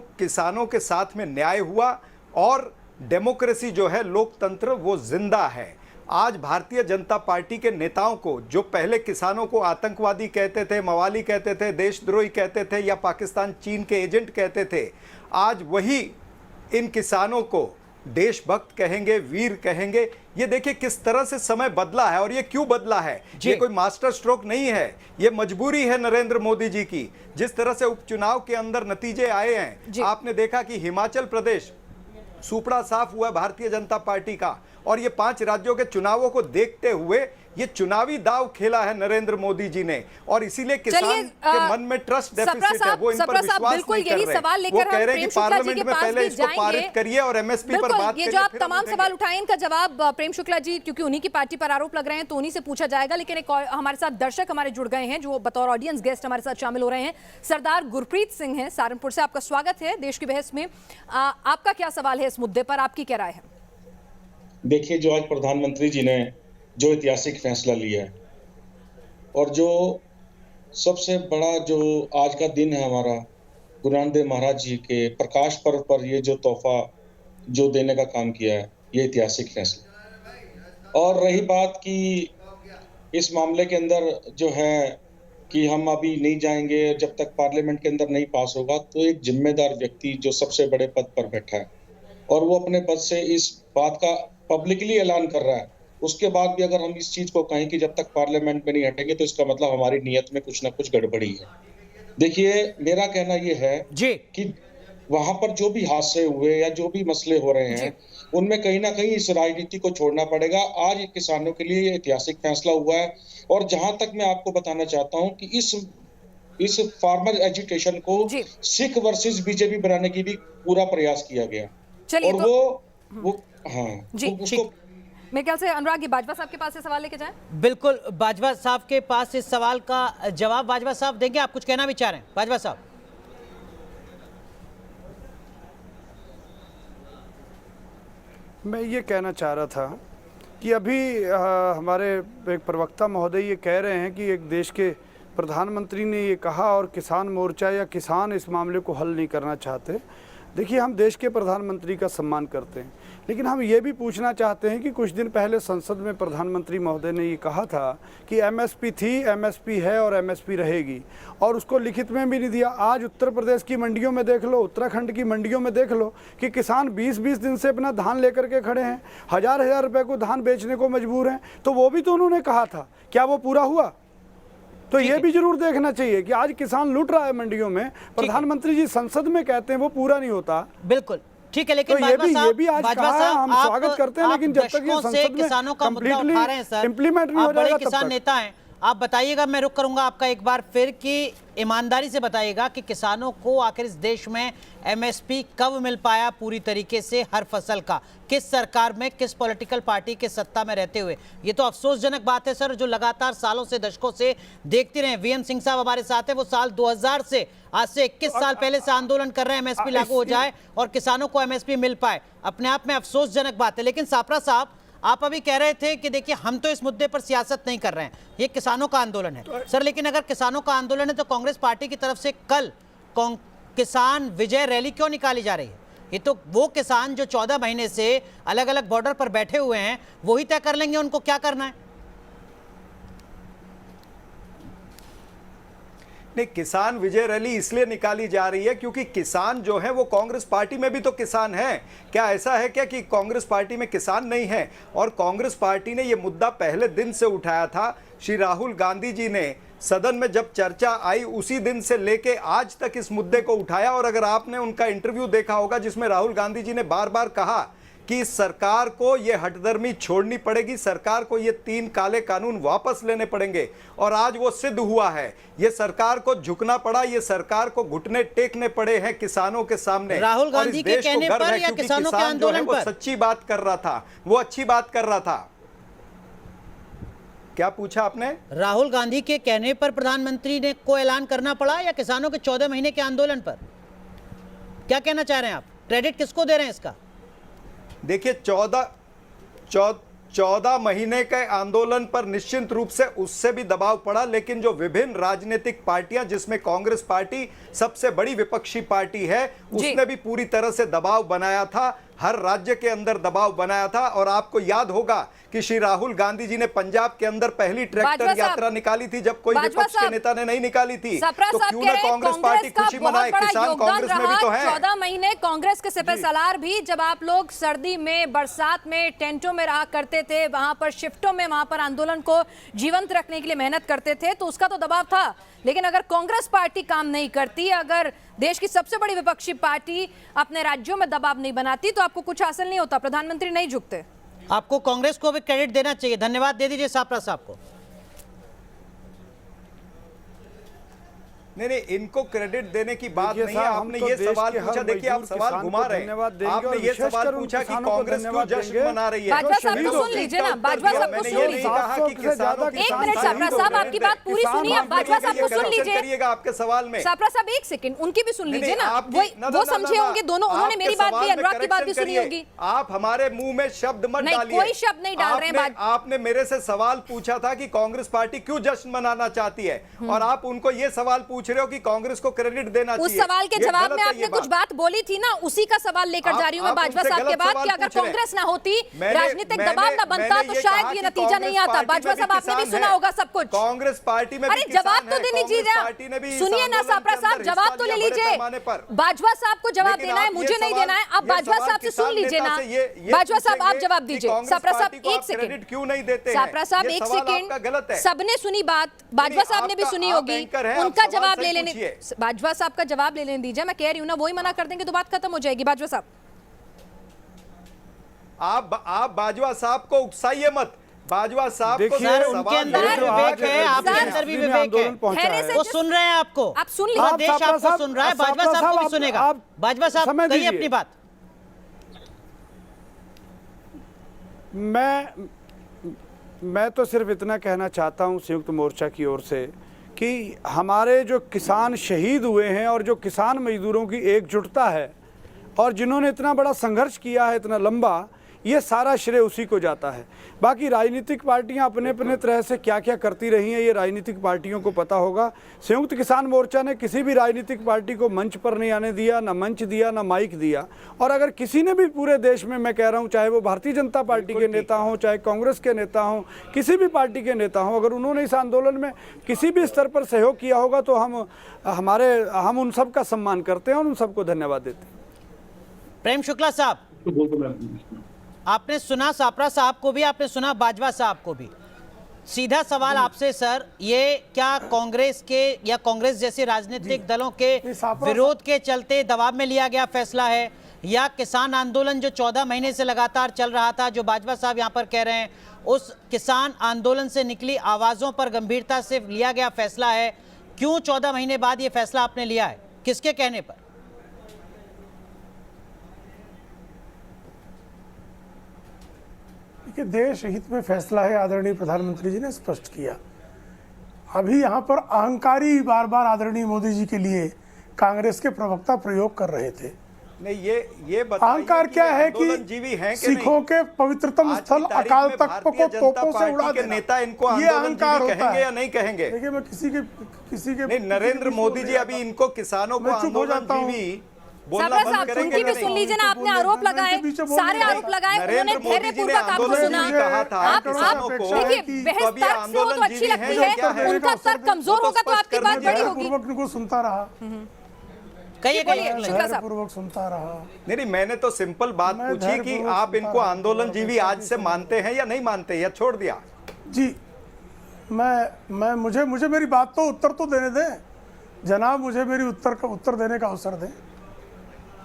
के साथ में न्याय हुआ और डेमोक्रेसी जो है, लोकतंत्र, वो जिंदा है। आज भारतीय जनता पार्टी के नेताओं को, जो पहले किसानों को आतंकवादी कहते थे, मवाली कहते थे, देशद्रोही कहते थे या पाकिस्तान चीन के एजेंट कहते थे, आज वही इन किसानों को देशभक्त कहेंगे, वीर कहेंगे। ये देखिए किस तरह से समय बदला है, और ये क्यों बदला है। ये कोई मास्टर स्ट्रोक नहीं है, ये मजबूरी है नरेंद्र मोदी जी की। जिस तरह से उपचुनाव के अंदर नतीजे आए हैं, आपने देखा कि हिमाचल प्रदेश सुपड़ा साफ हुआ भारतीय जनता पार्टी का, और ये 5 राज्यों के चुनावों को देखते हुए ये चुनावी दाव खेला है नरेंद्र मोदी जी ने, और इसीलिए किसान के मन में ट्रस्ट डेफिसिट है, वो इन पर विश्वास नहीं कर रहे। वो कह रहे हैं कि पार्लियामेंट में पहले इसको पारित करिए और एमएसपी पर बात करिए। ये जो आप तमाम सवाल उठाए, इनका जवाब प्रेम शुक्ला जी, क्योंकि उन्हीं की पार्टी पर आरोप लग रहे हैं, तो उन्हीं से पूछा जाएगा। लेकिन एक हमारे साथ दर्शक हमारे जुड़ गए हैं जो बतौर ऑडियंस गेस्ट हमारे साथ शामिल हो रहे हैं। सरदार गुरप्रीत सिंह हैं सहारनपुर से, आपका स्वागत है देश की बहस में। आपका क्या सवाल है इस मुद्दे पर, आपकी क्या राय है? देखिए, जो आज प्रधानमंत्री जी ने जो ऐतिहासिक फैसला लिया है, और जो सबसे बड़ा जो आज का दिन है हमारा, गुरु नानक देव महाराज जी के प्रकाश पर्व पर ये जो तोहफा जो देने का काम किया है, ये ऐतिहासिक फैसला। और रही बात कि इस मामले के अंदर जो है कि हम अभी नहीं जाएंगे जब तक पार्लियामेंट के अंदर नहीं पास होगा, तो एक जिम्मेदार व्यक्ति जो सबसे बड़े पद पर बैठा है और वो अपने पद से इस बात का पब्लिकली ऐलान कर रहा है, उसके बाद भी अगर हम इस चीज को कहें कि जब तक पार्लियामेंट में नहीं हटेंगे, तो इसका मतलब हमारी नीयत में कुछ ना कुछ गड़बड़ी है। देखिए, मेरा कहना ये है जी कि वहां पर जो भी हादसे हुए या जो भी मसले हो रहे हैं, उनमें कहीं ना कहीं इस राजनीति को छोड़ना पड़ेगा। आज किसानों के लिए ये ऐतिहासिक फैसला हुआ है, और जहां तक मैं आपको बताना चाहता हूं कि इस फार्मर एजुटेशन को सिख वर्सेस बीजेपी बनाने की भी पूरा प्रयास किया गया, और वो हाँ उसको मेरे ख्याल से अनुराग जी बाजवा साहब के पास से सवाल लेके जाएं। बिल्कुल, बाजवा साहब के पास इस सवाल का जवाब बाजवा साहब देंगे। आप कुछ कहना भी चाह रहे हैं बाजवा साहब? मैं ये कहना चाह रहा था कि अभी हमारे एक प्रवक्ता महोदय ये कह रहे हैं कि एक देश के प्रधानमंत्री ने ये कहा और किसान मोर्चा या किसान इस मामले को हल नहीं करना चाहते। देखिए, हम देश के प्रधानमंत्री का सम्मान करते हैं, लेकिन हम ये भी पूछना चाहते हैं कि कुछ दिन पहले संसद में प्रधानमंत्री महोदय ने ये कहा था कि एमएसपी थी, एमएसपी है और एमएसपी रहेगी, और उसको लिखित में भी नहीं दिया। आज उत्तर प्रदेश की मंडियों में देख लो, उत्तराखंड की मंडियों में देख लो कि किसान 20-20 दिन से अपना धान लेकर के खड़े हैं, हजार रुपए को धान बेचने को मजबूर हैं। तो वो भी तो उन्होंने कहा था, क्या वो पूरा हुआ? तो ये भी जरूर देखना चाहिए कि आज किसान लूट रहा है मंडियों में, प्रधानमंत्री जी संसद में कहते हैं वो पूरा नहीं होता। बिल्कुल ठीक है, लेकिन तो ये भी आज कहा है, हम स्वागत करते हैं, लेकिन जब तक ये संसद में किसानों का मुद्दा उठा रहे हैं सर, इम्प्लीमेंट नहीं हो जाएगा, जाएगा, किसान नेता हैं, आप बताइएगा। मैं रुक करूंगा आपका एक बार फिर कि ईमानदारी से बताइएगा कि किसानों को आखिर इस देश में एमएसपी कब मिल पाया पूरी तरीके से हर फसल का, किस सरकार में, किस पॉलिटिकल पार्टी के सत्ता में रहते हुए? ये तो अफसोसजनक बात है सर, जो लगातार सालों से, दशकों से देखते रहे। वीएम सिंह साहब हमारे साथ हैं, वो साल 2000 से, आज से 21 साल पहले से आंदोलन कर रहे हैं एमएसपी लागू हो जाए और किसानों को एमएसपी मिल पाए। अपने आप में अफसोसजनक बात है। लेकिन सापरा साहब, आप अभी कह रहे थे कि देखिए हम तो इस मुद्दे पर सियासत नहीं कर रहे हैं, ये किसानों का आंदोलन है। सर, लेकिन अगर किसानों का आंदोलन है तो कांग्रेस पार्टी की तरफ से कल किसान विजय रैली क्यों निकाली जा रही है? ये तो वो किसान जो 14 महीने से अलग अलग बॉर्डर पर बैठे हुए हैं, वही तय कर लेंगे उनको क्या करना है। नहीं, किसान विजय रैली इसलिए निकाली जा रही है क्योंकि किसान जो है वो कांग्रेस पार्टी में भी तो किसान है। क्या ऐसा है क्या कि कांग्रेस पार्टी में किसान नहीं है? और कांग्रेस पार्टी ने ये मुद्दा पहले दिन से उठाया था। श्री राहुल गांधी जी ने सदन में जब चर्चा आई उसी दिन से लेके आज तक इस मुद्दे को उठाया, और अगर आपने उनका इंटरव्यू देखा होगा जिसमें राहुल गांधी जी ने बार बार कहा कि सरकार को ये हठधर्मी छोड़नी पड़ेगी, सरकार को ये 3 काले कानून वापस लेने पड़ेंगे, और आज वो सिद्ध हुआ है। ये सरकार को झुकना पड़ा, ये सरकार को घुटने टेकने पड़े हैं किसानों के सामने। राहुल गांधी के कहने पर या किसानों के आंदोलन पर? वो सच्ची बात कर रहा था, वो अच्छी बात कर रहा था। क्या पूछा आपने? राहुल गांधी के कहने पर प्रधानमंत्री ने को ऐलान करना पड़ा या किसानों के 14 महीने के आंदोलन पर? क्या कहना चाह रहे हैं आप? क्रेडिट किसको दे रहे हैं इसका? देखिए, 14 महीने के आंदोलन पर निश्चित रूप से उससे भी दबाव पड़ा, लेकिन जो विभिन्न राजनीतिक पार्टियां जिसमें कांग्रेस पार्टी सबसे बड़ी विपक्षी पार्टी है, उसने भी पूरी तरह से दबाव बनाया था। हर राज्य के अंदर दबाव बनाया था। और आपको याद होगा कि श्री राहुल गांधी जी ने पंजाब के अंदर पहली ट्रैक्टर यात्रा निकाली थी, जब कोई विपक्ष के नेता ने नहीं निकाली थी। तो क्यों ना कांग्रेस पार्टी खुशी मनाए, किसान कांग्रेस में भी तो है। 14 महीने कांग्रेस के सिपह सलार भी, जब आप लोग सर्दी में, बरसात में टेंटों में रहा करते थे, वहां पर शिफ्टों में, वहां पर आंदोलन को जीवंत रखने के लिए मेहनत करते थे, तो उसका तो दबाव था। लेकिन अगर कांग्रेस पार्टी काम नहीं करती, अगर देश की सबसे बड़ी विपक्षी पार्टी अपने राज्यों में दबाव नहीं बनाती, तो आपको कुछ हासिल नहीं होता, प्रधानमंत्री नहीं झुकते। आपको कांग्रेस को भी क्रेडिट देना चाहिए। धन्यवाद दे दीजिए सापरा साहब को। नहीं, इनको क्रेडिट देने की बात नहीं है। आपने ये सवाल पूछा, देखिए आप सवाल घुमा रहे हैं। आपने ये सवाल पूछा कि कांग्रेस क्यों जश्न मना रही है। बाजवा साहब को सुन लीजिए ना, बाजवा साहब को सुन लीजिए। एक मिनट सापरा साहब, आपकी बात पूरी सुनिए, बाजवा साहब को सुन लीजिए। आपके सवाल में सापरा साहब एक सेकंड, उनकी भी सुन लीजिए ना, वो समझे होंगे दोनों। उन्होंने मेरी बात भी, अनुराग की बात भी सुनी होगी। आप हमारे मुंह में शब्द मत डालिए। कोई शब्द नहीं डाल रहे हैं। आपने मेरे से सवाल पूछा था कि कांग्रेस पार्टी क्यों जश्न मनाना चाहती है, और आप उनको ये सवाल पूछ रहे हो कि कांग्रेस क्रेडिट देना चाहिए। उस सवाल के जवाब में आपने कुछ बात बोली थी ना, उसी का सवाल लेकर जा रही हूं मैं बाजवा साहब के बाद, कि अगर कांग्रेस ना होती, राजनीतिक दबाव ना बनता, तो शायद ये नतीजा नहीं आता। बाजवा साहब आपने भी सुना होगा सब कुछ। कांग्रेस पार्टी में अरे जवाब तो दे लीजिए, सुनिए ना सापरा साहब, जवाब तो ले लीजिए। बाजवा साहब को जवाब देना है, मुझे नहीं देना है। अब बाजवा साहब से सुन लीजिए ना, बाजवा साहब आप जवाब दीजिए। सापरा साहब एक सेकंड, क्यों नहीं देते? सापरा साहब एक सेकंड, सबने सुनी बात, बाजवा साहब ने भी सुनी होगी, उनका जवाब ले लेने, बाजवा साहब का जवाब ले लेने दीजिए। मैं कह रही हूं ना, वही मना कर देंगे तो बात खत्म हो जाएगी। बाजवा साहब आप बाजवा साहब को उकसाइए मत। बाजवा साहब को सर, उनके अंदर भी विवेक है, आपके अंदर भी विवेक है। वो सुन रहे हैं आपको, आप सुन लीजिए। देश आपको सुन रहा है, बाजवा साहब को भी सुनेगा। बाजवा साहब कहिए अपनी बात। मैं तो सिर्फ इतना कहना चाहता हूं संयुक्त मोर्चा की ओर से कि हमारे जो किसान शहीद हुए हैं और जो किसान मजदूरों की एकजुटता है और जिन्होंने इतना बड़ा संघर्ष किया है, इतना लंबा, ये सारा श्रेय उसी को जाता है। बाकी राजनीतिक पार्टियां अपने अपने तरह से क्या क्या करती रही हैं, ये राजनीतिक पार्टियों को पता होगा। संयुक्त किसान मोर्चा ने किसी भी राजनीतिक पार्टी को मंच पर नहीं आने दिया, ना मंच दिया, ना माइक दिया। और अगर किसी ने भी पूरे देश में, मैं कह रहा हूं, चाहे वो भारतीय जनता पार्टी के नेता हों, चाहे कांग्रेस के नेता हों, किसी भी पार्टी के नेता हों, अगर उन्होंने इस आंदोलन में किसी भी स्तर पर सहयोग किया होगा तो हम उन सब का सम्मान करते हैं और उन सबको धन्यवाद देते हैं। प्रेम शुक्ला साहब, आपने सुना सापरा साहब को भी, आपने सुना बाजवा साहब को भी। सीधा सवाल आपसे सर, ये क्या कांग्रेस के या कांग्रेस जैसे राजनीतिक दलों के विरोध के चलते दबाव में लिया गया फैसला है, या किसान आंदोलन जो 14 महीने से लगातार चल रहा था, जो बाजवा साहब यहाँ पर कह रहे हैं, उस किसान आंदोलन से निकली आवाजों पर गंभीरता से लिया गया फैसला है? क्यों 14 महीने बाद ये फैसला आपने लिया है, किसके कहने पर? कि देश हित में फैसला है, आदरणीय प्रधानमंत्री जी ने स्पष्ट किया। अभी यहाँ पर अहंकारी बार बार आदरणीय मोदी जी के लिए कांग्रेस के प्रवक्ता प्रयोग कर रहे थे। नहीं, ये अहंकार क्या है कि सिखों के पवित्रतम स्थल अकाल तख्त को तोपों से उड़ा देना, नेता इनको ये अहंकार होता है या नहीं कहेंगे? देखिए, मैं किसी के नहीं, नरेंद्र मोदी जी अभी इनको किसानों को आंदोलन सापरा साहब उनकी भी सुन लीजिए ना। आपने आरोप लगाए, सारे आरोप लगाए, उन्होंने धैर्यपूर्वक आपको सुना। आप देखिए, बहस तर्क से हो तो अच्छी लगती है, उनका तर्क कमजोर होगा तो आपकी बात बड़ी होगी। उनको सुनता रहा, पूर्वक सुनता रहा। नहीं, मैंने तो सिंपल बात पूछी कि आप इनको आंदोलनजीवी आज से मानते हैं या नहीं मानते, या छोड़ दिया? जी, मैं मुझे मेरी बात तो उत्तर तो देने दें जनाब, मुझे मेरी उत्तर देने का अवसर दें।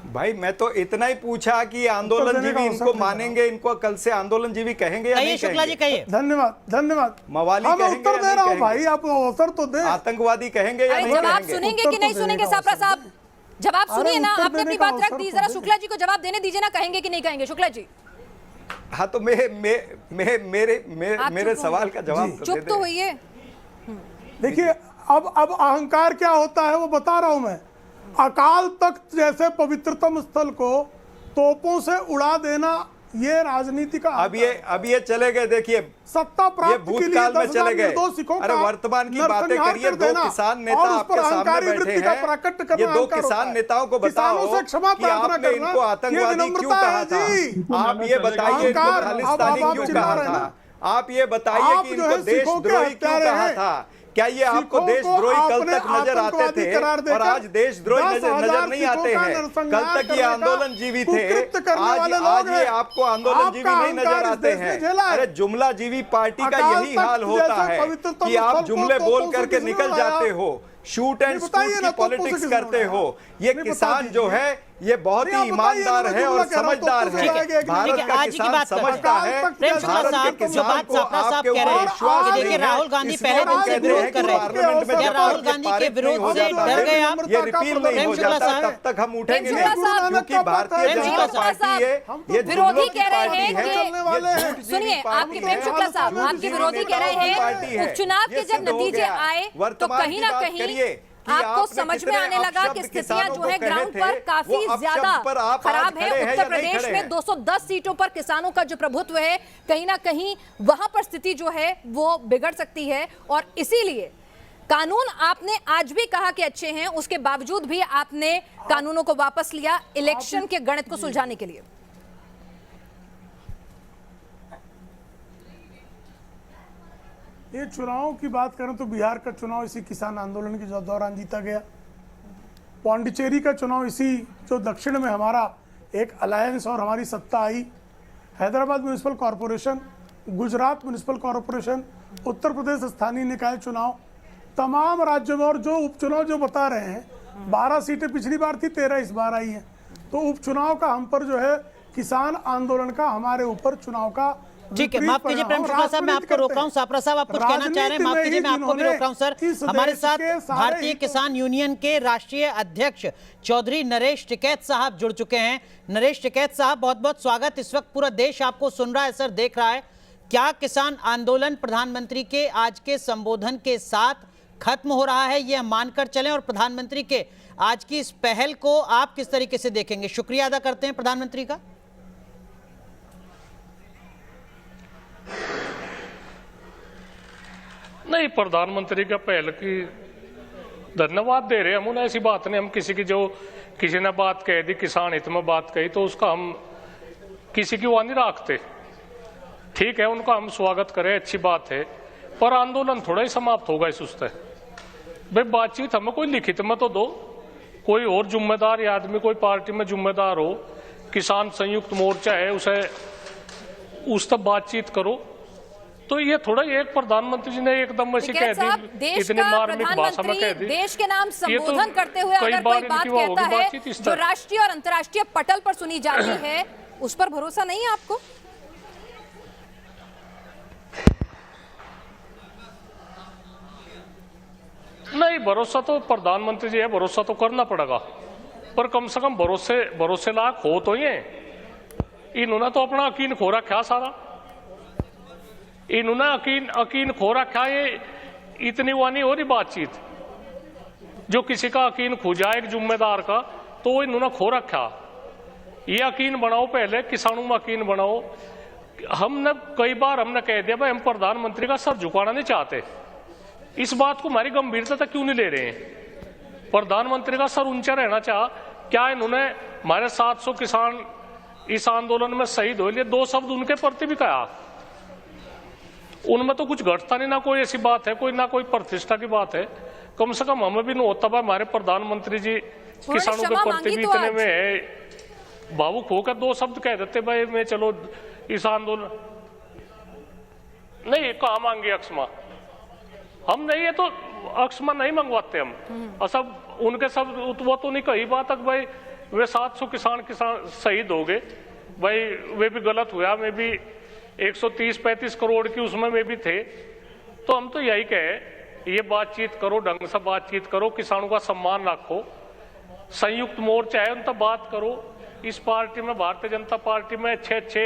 भाई, मैं तो इतना ही पूछा कि आंदोलनजीवी इनको मानेंगे, इनको कल से आंदोलनजीवी कहेंगे या नहीं शुक्ला जी कहिए। धन्यवाद। मवाली कहेंगे, उत्तर दे रहा हूं भाई, आप अवसर तो दें। आतंकवादी कहेंगे या नहीं? जवाब सुनेंगे कि नहीं सुनेंगे? सापरा साहब जवाब सुनिए ना, आपने अपनी बात रख दी, जरा शुक्ला जी को जवाब देने दीजिए ना, कहेंगे कि नहीं कहेंगे? शुक्ला जी, हाँ, तो मेरे सवाल का जवाब चुप तो हुई है। देखिए, अब अहंकार क्या होता है वो बता रहा हूं मैं। अकाल तख्त जैसे पवित्रतम स्थल को तोपों से उड़ा देना, ये राजनीति का अब ये चले गए, देखिए सत्ता प्राप्त ये भूतकाल में चले गए। अरे वर्तमान की बातें करिए। दो किसान नेता आपके सामने बैठे हैं, ये दो किसान नेताओं को बताओ कि आपने इनको आतंकवादी क्यों कहा था? आप ये बताइए इनको खालिस्तानी क्यों कहा था? आप ये बताइए कि इनको देशद्रोही क्यों कहा था? क्या ये आपको देशद्रोही कल तक नजर आते थे और आज देशद्रोही नजर नहीं आते हैं? कल तक ये आंदोलन जीवी थे, आज ये आपको आंदोलन जीवी नहीं नजर आते हैं। अरे जुमला जीवी पार्टी का यही हाल होता है कि आप जुमले बोल करके निकल जाते हो, शूट एंड स्कूट की पॉलिटिक्स करते हो। ये किसान जो है ये बहुत ही ईमानदार है और समझदार है। भारत का किसान समझता है। प्रेम शुक्ला साहब, जो बात सापरा साहब कह रहे हैं कि देखिए राहुल गांधी पहले दिन से विरोध कर रहे थे, क्या राहुल गांधी के विरोध से डर गए आप? ये रिपील नहीं हो जाता तब तक हम उठेंगे नहीं, क्योंकि भारतीय जनता पार्टी है ये विरोधी कह रहे हैं कि सुनिए आपके प्रेम शुक्ला साहब, आपके विरोधी कह रहे हैं उपचुनाव के जब नतीजे आए तो कहीं ना कहीं आपको समझ में आने लगा कि स्थितियां जो है ग्राउंड पर काफी ज्यादा खराब है। उत्तर प्रदेश में 210 सीटों पर किसानों का जो प्रभुत्व है, कहीं ना कहीं वहां पर स्थिति जो है वो बिगड़ सकती है। और इसीलिए कानून आपने आज भी कहा कि अच्छे हैं, उसके बावजूद भी आपने कानूनों को वापस लिया इलेक्शन के गणित को सुलझाने के लिए। ये चुनाव की बात करें तो बिहार का चुनाव इसी किसान आंदोलन के दौरान जीता गया। पौंडीचेरी का चुनाव इसी जो दक्षिण में हमारा एक अलायंस और हमारी सत्ता आई। Hyderabad municipal corporation, Gujarat municipal corporation, Uttar Pradesh स्थानीय निकाय चुनाव, तमाम राज्यों में। और जो उपचुनाव जो बता रहे हैं 12 सीटें पिछली बार थी, 13 इस बार आई हैं। तो उपचुनाव का हम पर जो है किसान आंदोलन का हमारे ऊपर चुनाव का ठीक है। माफ कीजिए प्रेम शुक्ला साहब, मैं आपको रोक रहा हूं। सापरा साहब आप कुछ कहना चाह रहे हैं? माफ कीजिए, मैं आपको भी रोक रहा हूं सर। हमारे साथ भारतीय किसान यूनियन के राष्ट्रीय अध्यक्ष चौधरी नरेश टिकैत साहब जुड़ चुके हैं। नरेश टिकैत साहब, बहुत बहुत स्वागत। इस वक्त पूरा देश आपको सुन रहा है सर, देख रहा है। क्या किसान आंदोलन प्रधानमंत्री के आज के संबोधन के साथ खत्म हो रहा है, ये हम मानकर चलें? और प्रधानमंत्री के आज की इस पहल को आप किस तरीके से देखेंगे? शुक्रिया अदा करते हैं प्रधानमंत्री का। नहीं, प्रधानमंत्री का पहल की धन्यवाद दे रहे हैं हम। उन्हें ऐसी बात नहीं, हम किसी की जो किसी ने बात कह दी, किसान हित में बात कही, तो उसका हम किसी की वाह नहीं रखते। ठीक है, उनका हम स्वागत करें, अच्छी बात है। पर आंदोलन थोड़ा ही समाप्त होगा इस उससे। भाई बातचीत हमें कोई लिखित में तो दो, कोई और जिम्मेदार आदमी कोई पार्टी में जिम्मेदार हो, किसान संयुक्त मोर्चा है, उस तक बातचीत करो। तो ये थोड़ा एक प्रधानमंत्री जी ने एकदम ऐसी कह दी, इतनी मार्मिक भाषा में कह दी। देश के नाम संबोधन करते हुए अगर कोई बात कहता है जो राष्ट्रीय और अंतर्राष्ट्रीय पटल पर सुनी जाती है, उस पर भरोसा नहीं है आपको? नहीं, भरोसा तो प्रधानमंत्री जी है, भरोसा तो करना पड़ेगा। पर कम से कम भरोसे लायक हो तो ये। इन्होंने तो अपना यकीन खो रखा सारा, इन्होंने यकीन खो रखा। ये इतनी वो नहीं हो रही बातचीत, जो किसी का यकीन खो जाए एक जिम्मेदार का, तो इन्होंने खो रखा। ये यकीन बनाओ, पहले किसानों में यकीन बनाओ। हमने कई बार हमने कह दिया भाई हम प्रधानमंत्री का सर झुकाना नहीं चाहते। इस बात को हमारी गंभीरता तक क्यों नहीं ले रहे हैं? प्रधानमंत्री का सर ऊंचा रहना चाह। क्या इन्होंने हमारे 700 किसान इस आंदोलन में शहीद हो लिए, 2 शब्द उनके प्रति भी कहा? उनमें तो कुछ घटता नहीं, ना कोई ऐसी बात है, कोई ना कोई प्रतिष्ठा की बात है। कम से कम हमें भी नहीं होता भाई हमारे प्रधानमंत्री जी किसानों के प्रति भी इतने में है भावुक होकर 2 शब्द कह देते भाई मैं चलो इस आंदोलन। नहीं, कहाँ मांगी अक्षमा? हम नहीं, ये तो अक्षमा नहीं मंगवाते हम। और सब उनके सब वो तो नहीं कही बात तक भाई वे 700 किसान शहीद हो गए, भाई वे भी गलत हुआ। मैं भी 130-35 करोड़ की उसमें में भी थे। तो हम तो यही कहे, ये बातचीत करो, ढंग से बातचीत करो, किसानों का सम्मान रखो, संयुक्त मोर्चा है उन तक बात करो। इस पार्टी में, भारतीय जनता पार्टी में अच्छे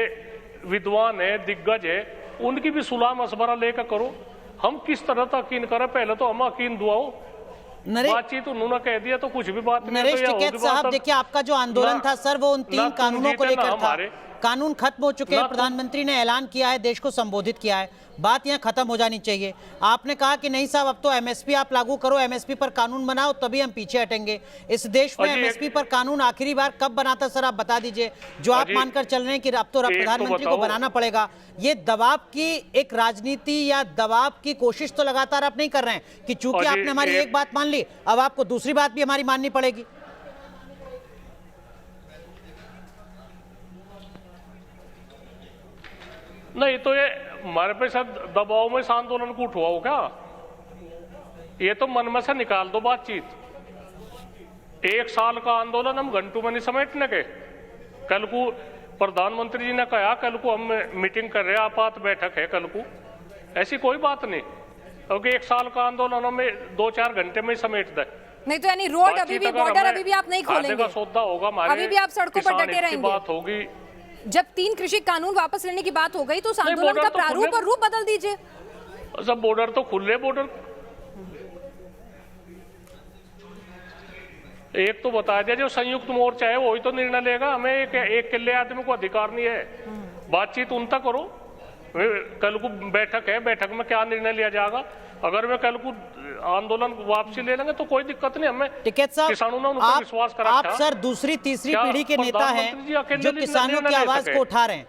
विद्वान है, दिग्गज है, उनकी भी सुलह मशवरा लेकर करो। हम किस तरह तक यकीन करें? पहले तो हम यकीन दुआओ। बातचीत उन्होंने कह दिया तो कुछ भी बात नहीं। नरेश टिकैत साहब, देखिए आपका जो आंदोलन था सर, वो उन 3 कानूनों को लेकर था। कानून खत्म हो चुके हैं, प्रधानमंत्री ने ऐलान किया है, देश को संबोधित किया है, बात यहाँ खत्म हो जानी चाहिए। आपने कहा कि नहीं साहब, अब तो एमएसपी आप लागू करो, एमएसपी पर कानून बनाओ, तभी हम पीछे हटेंगे। इस देश में एमएसपी पर कानून आखिरी बार कब बना था सर, आप बता दीजिए, जो आप मानकर चल रहे हैं कि अब तो प्रधानमंत्री को बनाना पड़ेगा। ये दबाव की एक राजनीति या दबाव की कोशिश तो लगातार आप नहीं कर रहे हैं कि चूंकि आपने हमारी एक बात मान ली, अब आपको दूसरी बात भी हमारी माननी पड़ेगी। नहीं तो ये हमारे पे शायद दबाव में इस आंदोलन को उठवा हो क्या? ये तो मन में से निकाल दो बातचीत। 1 साल का आंदोलन हम घंटों में नहीं समेटने के। कल को प्रधानमंत्री जी ने कहा कल को हम मीटिंग कर रहे हैं, आपात बैठक है कल को, ऐसी कोई बात नहीं, क्योंकि 1 साल का आंदोलन हमें 2-4 घंटे में समेट दे। नहीं तो यानी रोड अभी भी, बॉर्डर अभी भी आप नहीं खोलेंगे, सौदा होगा हमारे, अभी भी आप सड़कों पर डटे रहेंगे। बात होगी जब 3 कृषि कानून वापस लेने की बात हो गई तो उस आंदोलन का प्रारूप और रूप बदल दीजिए। सब बॉर्डर तो खुले, बॉर्डर एक तो बता दिया, जो संयुक्त मोर्चा है वही तो निर्णय लेगा, हमें एक किले आदमी को अधिकार नहीं है। बातचीत उन तक करो, कल को बैठक है, बैठक में क्या निर्णय लिया जाएगा। अगर वे कल को आंदोलन वापसी ले लेंगे तो कोई दिक्कत नहीं, हमें टिकैत साहब, किसानों ने उन पर विश्वास करा। आप सर दूसरी तीसरी पीढ़ी के नेता हैं जो किसानों की आवाज को उठा रहे हैं,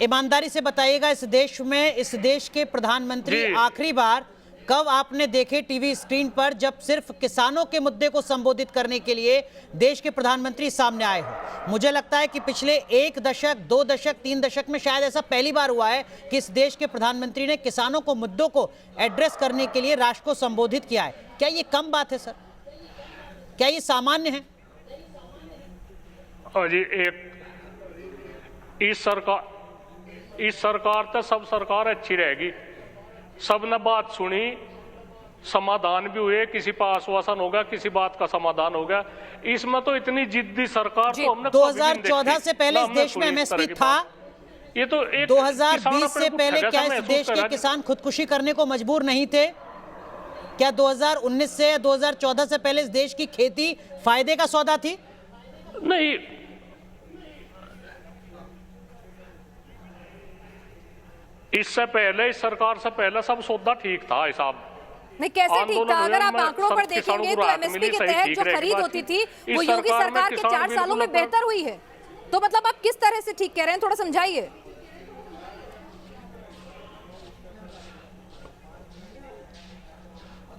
ईमानदारी से बताइएगा, इस देश में, इस देश के प्रधानमंत्री आखिरी बार कब आपने देखे टीवी स्क्रीन पर जब सिर्फ किसानों के मुद्दे को संबोधित करने के लिए देश के प्रधानमंत्री सामने आए हो? मुझे लगता है कि पिछले 1 दशक, 2 दशक, 3 दशक में शायद ऐसा पहली बार हुआ है कि इस देश के प्रधानमंत्री ने किसानों को, मुद्दों को एड्रेस करने के लिए राष्ट्र को संबोधित किया है। क्या ये कम बात है सर? क्या ये सामान्य है? जी, इस सरकार तो सब सरकार अच्छी रहेगी, सबने बात सुनी, समाधान भी हुए, किसी पर आश्वासन होगा, किसी बात का समाधान होगा। इसमें तो इतनी जिद्दी सरकार तो हमने 2014 से पहले इस देश में एमएसपी था। ये तो 2020 से पहले क्या इस देश के किसान खुदकुशी करने को मजबूर नहीं थे? क्या 2019 से या 2014 से पहले इस देश की खेती फायदे का सौदा थी? नहीं, इससे पहले, इस सरकार से पहले सब सौदा ठीक था हिसाब। नहीं, कैसे ठीक था? अगर आप आंकड़ों पर देखेंगे तो एमएसपी के तहत जो खरीद होती थी वो योगी सरकार के 4 सालों में बेहतर हुई है। तो मतलब आप किस तरह से ठीक कह रहे हैं, थोड़ा समझाइए।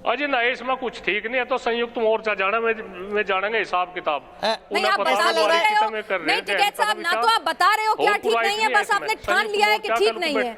अजी नहीं, इसमें कुछ ठीक नहीं है, तो संयुक्त मोर्चा में जानेंगे हिसाब किताब। नहीं, आप बता ले रहे हो, नहीं टिकैत साहब, ना तो आप बता रहे हो क्या ठीक नहीं है, बस आपने ठान लिया है कि ठीक नहीं है।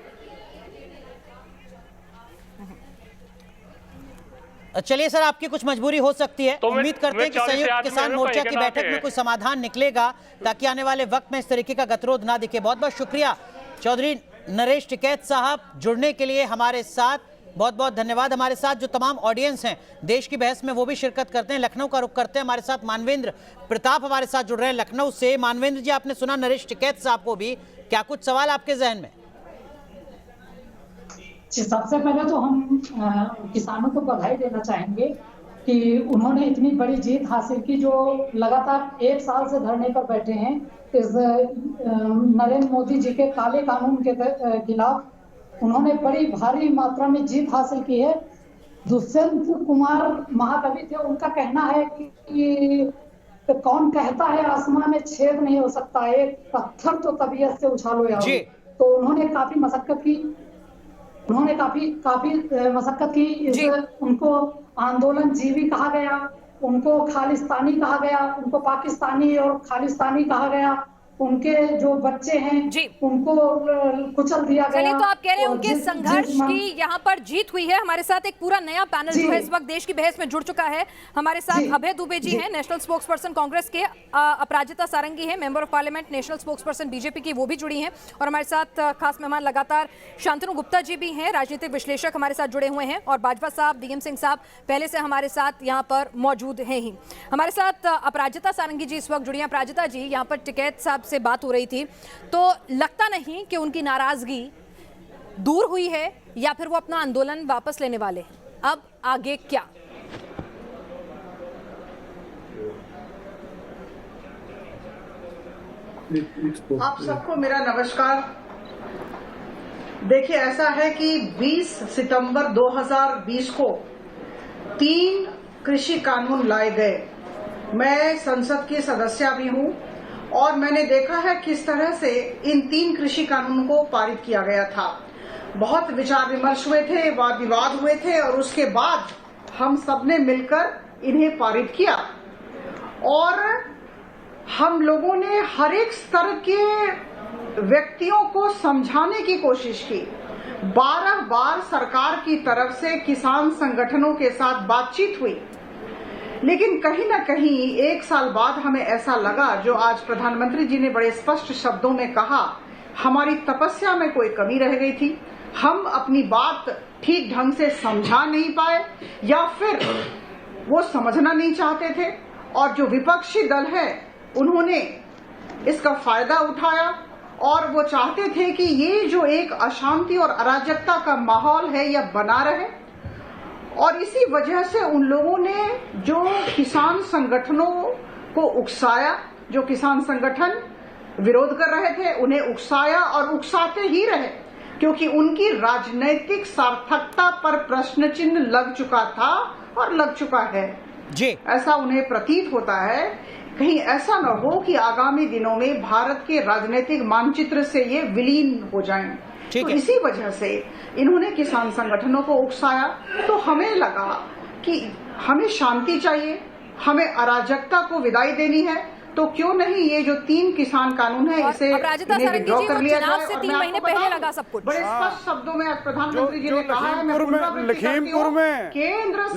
चलिए सर, आपकी कुछ मजबूरी हो सकती है, उम्मीद करते हैं कि संयुक्त किसान मोर्चा की बैठक में कोई समाधान निकलेगा ताकि आने वाले वक्त में इस तरीके का गतिरोध ना दिखे। बहुत बहुत शुक्रिया चौधरी नरेश टिकैत साहब जुड़ने के लिए हमारे साथ, बहुत बहुत धन्यवाद। हमारे साथ जो तमाम ऑडियंस हैं देश की बहस में वो भी शिरकत करते हैं, लखनऊ का रुख करते हैं। हमारे साथ मानवेंद्र प्रताप हमारे साथ जुड़ रहे हैं लखनऊ से। मानवेंद्र जी, आपने सुना नरेश टिकैत साहब को भी, क्या कुछ सवाल आपके जहन में? सबसे पहले तो हम किसानों को बधाई देना चाहेंगे कि उन्होंने इतनी बड़ी जीत हासिल की, जो लगातार 1 साल से धरने पर बैठे हैं इस नरेंद्र मोदी जी के काले कानून के खिलाफ। उन्होंने बड़ी भारी मात्रा में जीत हासिल की है। दुष्यंत कुमार महाकवि थे, उनका कहना है कि कौन कहता है आसमान में छेद नहीं हो सकता, एक पत्थर तो तबीयत से उछालो यार। तो उन्होंने काफी मशक्कत की, मशक्कत की। उनको आंदोलन जीवी कहा गया, उनको खालिस्तानी कहा गया, उनको पाकिस्तानी और खालिस्तानी कहा गया। उनके जो बच्चे हैं उनको कुचल दिया गया। चलिए, तो आप कह रहे हैं उनके संघर्ष की यहाँ पर जीत हुई है। हमारे साथ एक पूरा नया पैनल जो है इस वक्त देश की बहस में जुड़ चुका है। हमारे साथ अभय दुबे जी हैं, नेशनल स्पोक्स पर्सन कांग्रेस के, अपराजिता सारंगी है, member of parliament national spokes person BJP की, वो भी जुड़ी हैं। और हमारे साथ खास मेहमान लगातार शांतनु गुप्ता जी भी हैं, राजनीतिक विश्लेषक हमारे साथ जुड़े हुए हैं। और बाजवा साहब, डीएम सिंह साहब पहले से हमारे साथ यहाँ पर मौजूद हैं ही। हमारे साथ अपराजिता सारंगी जी इस वक्त जुड़ी हैं। अपराजिता जी, यहाँ पर टिकैत साहब से बात हो रही थी, तो लगता नहीं कि उनकी नाराजगी दूर हुई है या फिर वो अपना आंदोलन वापस लेने वाले हैं? अब आगे क्या? आप सबको मेरा नमस्कार। देखिए, ऐसा है कि 20 सितंबर 2020 को 3 कृषि कानून लाए गए। मैं संसद की सदस्य भी हूं और मैंने देखा है किस तरह से इन 3 कृषि कानूनों को पारित किया गया था। बहुत विचार विमर्श हुए थे, वाद विवाद हुए थे और उसके बाद हम सबने मिलकर इन्हें पारित किया और हम लोगों ने हर एक स्तर के व्यक्तियों को समझाने की कोशिश की। 12 बार सरकार की तरफ से किसान संगठनों के साथ बातचीत हुई, लेकिन कहीं न कहीं 1 साल बाद हमें ऐसा लगा, जो आज प्रधानमंत्री जी ने बड़े स्पष्ट शब्दों में कहा, हमारी तपस्या में कोई कमी रह गई थी। हम अपनी बात ठीक ढंग से समझा नहीं पाए या फिर वो समझना नहीं चाहते थे और जो विपक्षी दल है उन्होंने इसका फायदा उठाया और वो चाहते थे कि ये जो एक अशांति और अराजकता का माहौल है यह बना रहे और इसी वजह से उन लोगों ने जो किसान संगठनों को उकसाया, जो किसान संगठन विरोध कर रहे थे उन्हें उकसाया और उकसाते ही रहे, क्योंकि उनकी राजनैतिक सार्थकता पर प्रश्न चिन्ह लग चुका था और लग चुका है। जी, ऐसा उन्हें प्रतीत होता है, कहीं ऐसा न हो कि आगामी दिनों में भारत के राजनीतिक मानचित्र से ये विलीन हो जाएं। तो इसी वजह से इन्होंने किसान संगठनों को उकसाया। तो हमें लगा कि हमें शांति चाहिए, हमें अराजकता को विदाई देनी है, तो क्यों नहीं ये जो 3 किसान कानून है इसे विड्रॉ कर लिया जाए। से 3 महीने पहले लगा सब कुछ। बड़े स्पष्ट शब्दों में आज प्रधानमंत्री जी ने कहा है,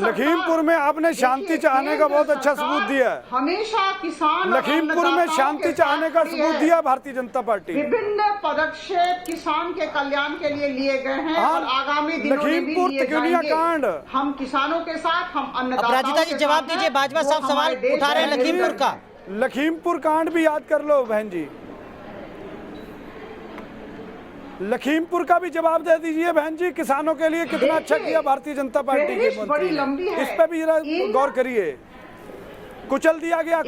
लखीमपुर में आपने शांति चाहने का बहुत अच्छा सबूत दिया है। हमेशा किसान लखीमपुर में शांति चाहने का सबूत दिया भारतीय जनता पार्टी। विभिन्न पदक्षेप किसान के कल्याण के लिए लिए गए हैं और आगामी दिनों में भी लिए जाएंगे। हम किसानों के साथ, हम अन्नदाताओं के साथ। जवाब दीजिए, बाजवा साहब सवाल उठा रहे हैं लखीमपुर का। लखीमपुर कांड भी याद कर लो बहन जी, लखीमपुर का भी जवाब दे दीजिए बहन जी। किसानों के लिए कितना अच्छा किया भारतीय जनता पार्टी के मंत्री ने, इस पे भी गौर करिए। कुचल दिया गया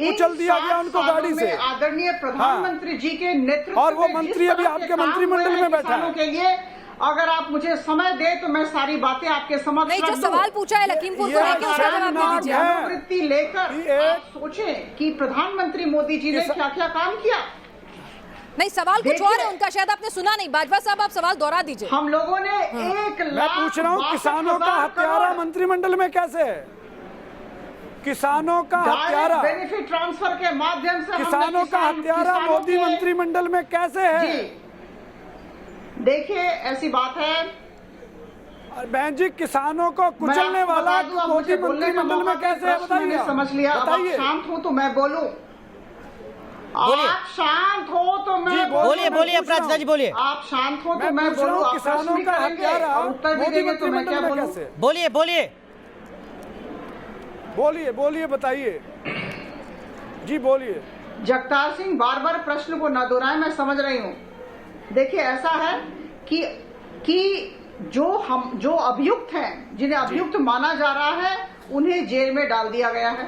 उनको गाड़ी से। आदरणीय प्रधानमंत्री जी के नेतृत्व और वो मंत्री अभी आपके मंत्रिमंडल में बैठा है। के लिए अगर आप मुझे समय दे तो मैं सारी बातें आपके समक्ष नहीं, जो सवाल पूछा है लखीमपुर को लेकर उसका जवाब दे दीजिए। मनोवृत्ति लेकर आप सोचें कि प्रधानमंत्री मोदी जी ने क्या क्या काम किया। नहीं, सवाल कुछ और है उनका, शायद आपने सुना नहीं। बाजवा साहब, आप सवाल दोहरा दीजिए। हम लोगों ने 1 लाख, मैं पूछ रहा हूँ, किसानों का हत्यारा मंत्रिमंडल में कैसे है? किसानों का हत्यारा बेनिफिट ट्रांसफर के माध्यम से किसानों का हत्यारा मोदी मंत्रिमंडल में कैसे है? देखिए, ऐसी बात है बहन जी, किसानों को कुचलने वाला मोदी मंत्रिमंडल में कैसे है बताइए। समझ लिया। अब आप शांत हो तो मैं बोलूं। आप शांत हो तो मैं बोलिए अपराजिता जी बोलिए। आप शांत हो तो मैं बोलूं। किसानों का हत्यारा उत्तर भी देंगे तो मैं क्या बोलूं। बोलिए बताइए जी, बोलिए। जगतार सिंह, बार बार प्रश्न को न दोहराएं, मैं समझ रही हूँ। देखिए, ऐसा है कि जो अभियुक्त हैं, जिन्हें अभियुक्त माना जा रहा है, उन्हें जेल में डाल दिया गया है।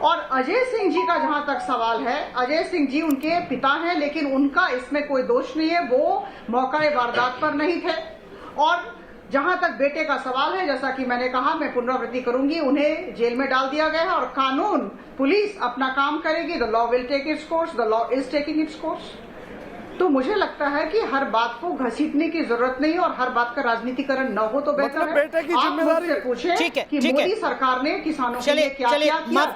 और अजय सिंह जी का जहां तक सवाल है, अजय सिंह जी उनके पिता हैं, लेकिन उनका इसमें कोई दोष नहीं है, वो मौका वारदात पर नहीं थे। और जहां तक बेटे का सवाल है, जैसा कि मैंने कहा, मैं पुनरावृत्ति करूंगी, उन्हें जेल में डाल दिया गया है और कानून, पुलिस अपना काम करेगी। The law will take its course, the law is taking its course. तो मुझे लगता है कि हर बात को घसीटने की जरूरत नहीं और हर बात का राजनीतिकरण न हो तो बेहतर है। बेटे की जिम्मेदारी पूछे कि मोदी सरकार ने किसानों के लिए क्या किया। माफ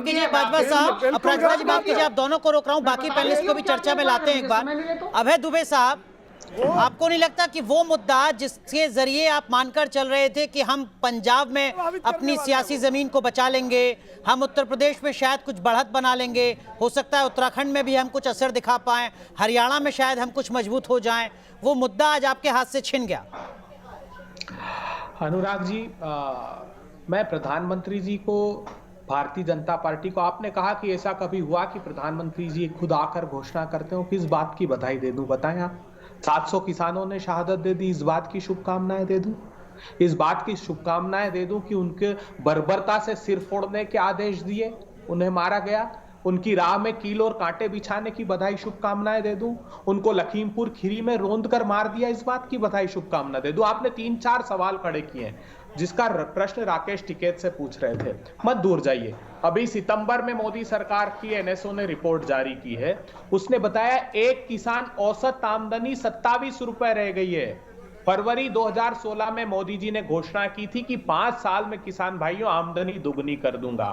कीजिए बाजवा साहब, अपराजिता जी माफ कीजिए, आप दोनों को रोक रहा हूँ, बाकी पैनलिस्ट को भी चर्चा में लाते हैं एक बार। अभय दुबे साहब, आपको नहीं लगता कि वो मुद्दा जिसके जरिए आप मानकर चल रहे थे कि हम पंजाब में अपनी सियासी जमीन को बचा लेंगे, हम उत्तर प्रदेश में शायद कुछ बढ़त बना लेंगे, हो सकता है उत्तराखंड में भी हम कुछ असर दिखा पाएं, हरियाणा में शायद हम कुछ मजबूत हो जाएं, वो मुद्दा आज आपके हाथ से छिन गया? अनुराग जी, मैं प्रधानमंत्री जी को, भारतीय जनता पार्टी को, आपने कहा कि ऐसा कभी हुआ कि प्रधानमंत्री जी खुद आकर घोषणा करते हो, किस बात की बधाई दे दूं बताएं आप? 700 किसानों ने शहादत दे दी, इस बात की शुभकामनाएं दे दूं? इस बात की शुभकामनाएं दे दूं कि उनके बर्बरता से सिर फोड़ने के आदेश दिए, उन्हें मारा गया, उनकी राह में कील और कांटे बिछाने की बधाई शुभकामनाएं दे दूं, उनको लखीमपुर खीरी में रोंद कर मार दिया इस बात की बधाई शुभकामना दे दूं। आपने 3-4 सवाल खड़े किए हैं, जिसका प्रश्न राकेश टिकैत से पूछ रहे थे। मत दूर जाइए। अभी सितंबर में मोदी सरकार की एनएसओ ने रिपोर्ट जारी की है, उसने बताया एक किसान औसत आमदनी 27 रुपए रह गई है। फरवरी 2016 में मोदी जी ने घोषणा की थी कि 5 साल में किसान भाइयों आमदनी दुगनी कर दूंगा।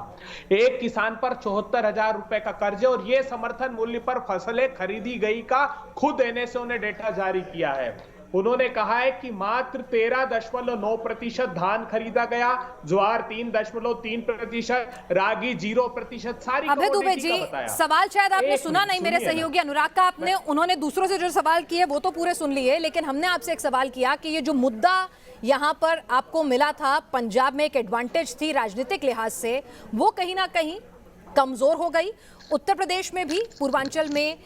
एक किसान पर 74,000 रुपए का कर्ज है और यह समर्थन मूल्य पर फसलें खरीदी गई का खुद एनएसओ ने डेटा जारी किया है। उन्होंने कहा है कि मात्र 13.9% धान खरीदा गया, ज्वार 3.3%, रागी 0%, सारी अभय दुबे जी, सवाल शायद आपने सुना नहीं मेरे सहयोगी अनुराग का। आपने उन्होंने दूसरों से जो सवाल किए वो तो पूरे सुन लिए, लेकिन हमने आपसे एक सवाल किया कि ये जो मुद्दा यहाँ पर आपको मिला था, पंजाब में एक एडवांटेज थी राजनीतिक लिहाज से, वो कहीं ना कहीं कमजोर हो गई। उत्तर प्रदेश में भी, पूर्वांचल में,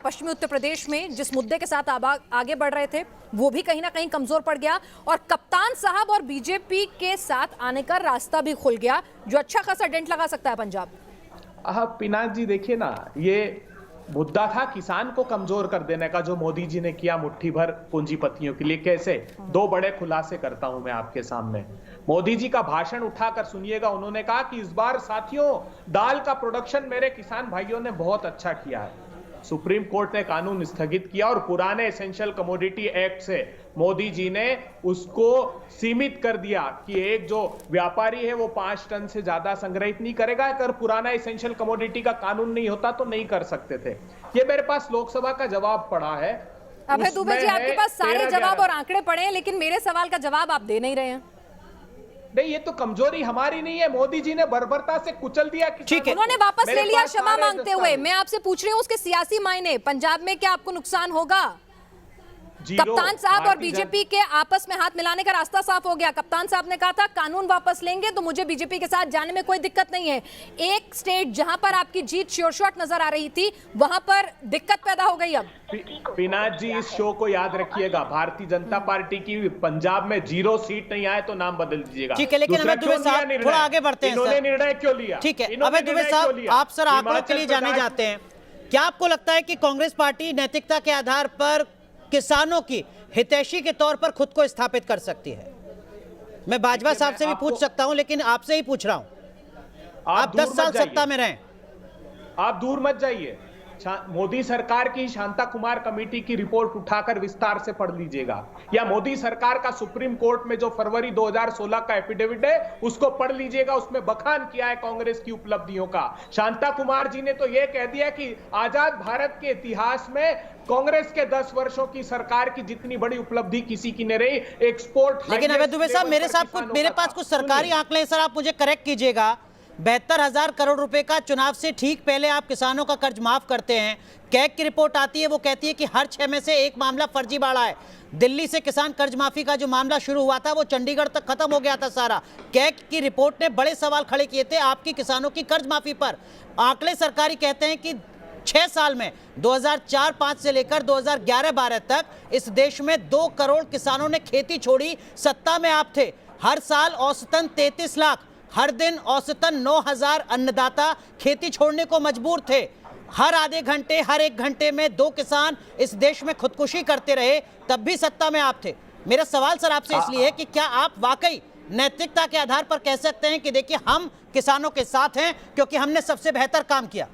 पश्चिमी उत्तर प्रदेश में जिस मुद्दे के साथ आगे बढ़ रहे थे वो भी कहीं ना कहीं कमजोर पड़ गया, और कप्तान साहब और बीजेपी के साथ आने का रास्ता भी खुल गया, जो अच्छा खासा डेंट लगा सकता है पंजाब। पिनाक जी देखिए ना, ये मुद्दा था किसान को कमजोर कर देने का, जो मोदी जी ने किया मुट्ठी भर पूंजीपतियों के लिए। कैसे? 2 बड़े खुलासे करता हूं मैं आपके सामने। मोदी जी का भाषण उठाकर सुनिएगा। उन्होंने कहा कि इस बार साथियों दाल का प्रोडक्शन मेरे किसान भाइयों ने बहुत अच्छा किया है। सुप्रीम कोर्ट ने कानून स्थगित किया और पुराने एसेंशियल कमोडिटी एक्ट से मोदी जी ने उसको सीमित कर दिया कि एक जो व्यापारी है वो 5 टन से ज्यादा संग्रहित नहीं करेगा। अगर पुराना एसेंशियल कमोडिटी का कानून नहीं होता तो नहीं कर सकते थे। ये मेरे पास लोकसभा का जवाब पड़ा है। अभय दुबे जी, आपके पास सारे जवाब और आंकड़े पड़े हैं, लेकिन मेरे सवाल का जवाब आप दे नहीं रहे हैं। नहीं, ये तो कमजोरी हमारी नहीं है, मोदी जी ने बर्बरता से कुचल दिया। ठीक है, उन्होंने वापस ले लिया क्षमा मांगते हुए। मैं आपसे पूछ रही हूँ उसके सियासी मायने, पंजाब में क्या आपको नुकसान होगा? कप्तान साहब और बीजेपी के आपस में हाथ मिलाने का रास्ता साफ हो गया। कप्तान साहब ने कहा था कानून वापस लेंगे तो मुझे बीजेपी के साथ जाने में कोई दिक्कत नहीं है। एक स्टेट जहां पर आपकी जीत श्योर शॉट नजर आ रही थी, वहां पर दिक्कत पैदा हो गई। अब पिनाक जी, इस शो को याद रखिएगा, भारतीय जनता पार्टी की पंजाब में 0 सीट नहीं आए तो नाम बदल दीजिएगा। ठीक है, लेकिन अभय दुबे साहब थोड़ा आगे बढ़ते हैं। इन्होंने निर्णय क्यों लिया? ठीक है, अभय दुबे साहब, आप सर आंकड़ों के लिए जाने जाते हैं। क्या आपको लगता है कि कांग्रेस पार्टी नैतिकता के आधार पर किसानों की हितैषी के तौर पर खुद को स्थापित कर सकती है? मैं बाजवा साहब से भी पूछ सकता हूं, लेकिन आपसे ही पूछ रहा हूं। आप 10 साल सत्ता में रहे, आप दूर मत जाइए। मोदी सरकार की शांता कुमार कमेटी की रिपोर्ट उठाकर विस्तार से पढ़ लीजिएगा, या मोदी सरकार का सुप्रीम कोर्ट में जो फरवरी 2016 का एफिडेविट है उसको पढ़ लीजिएगा। उसमें बखान किया है कांग्रेस की उपलब्धियों का। शांता कुमार जी ने तो यह कह दिया कि आजाद भारत के इतिहास में कांग्रेस के 10 वर्षों की सरकार की जितनी बड़ी उपलब्धि किसी की नहीं रही। एक्सपोर्ट। लेकिन अभय दुबे साहब, मेरे पास कुछ सरकारी आंकड़े, सर आप मुझे करेक्ट कीजिएगा। 72,000 करोड़ रुपए का चुनाव से ठीक पहले आप किसानों का कर्ज माफ करते हैं। कैग की रिपोर्ट आती है, वो कहती है कि हर 6 में से 1 मामला फर्जीवाड़ा है। दिल्ली से किसान कर्ज माफी का जो मामला शुरू हुआ था वो चंडीगढ़ तक खत्म हो गया था सारा। कैग की रिपोर्ट ने बड़े सवाल खड़े किए थे आपकी किसानों की कर्ज माफी पर। आंकड़े सरकारी कहते हैं कि 6 साल में 2004-05 से लेकर 2011-12 तक इस देश में 2 करोड़ किसानों ने खेती छोड़ी। सत्ता में आप थे। हर साल औसतन 33 लाख, हर दिन औसतन 9,000 अन्नदाता खेती छोड़ने को मजबूर थे। हर आधे घंटे, हर 1 घंटे में 2 किसान इस देश में खुदकुशी करते रहे, तब भी सत्ता में आप थे। मेरा सवाल सर आपसे इसलिए है कि क्या आप वाकई नैतिकता के आधार पर कह सकते हैं कि देखिए हम किसानों के साथ हैं क्योंकि हमने सबसे बेहतर काम किया?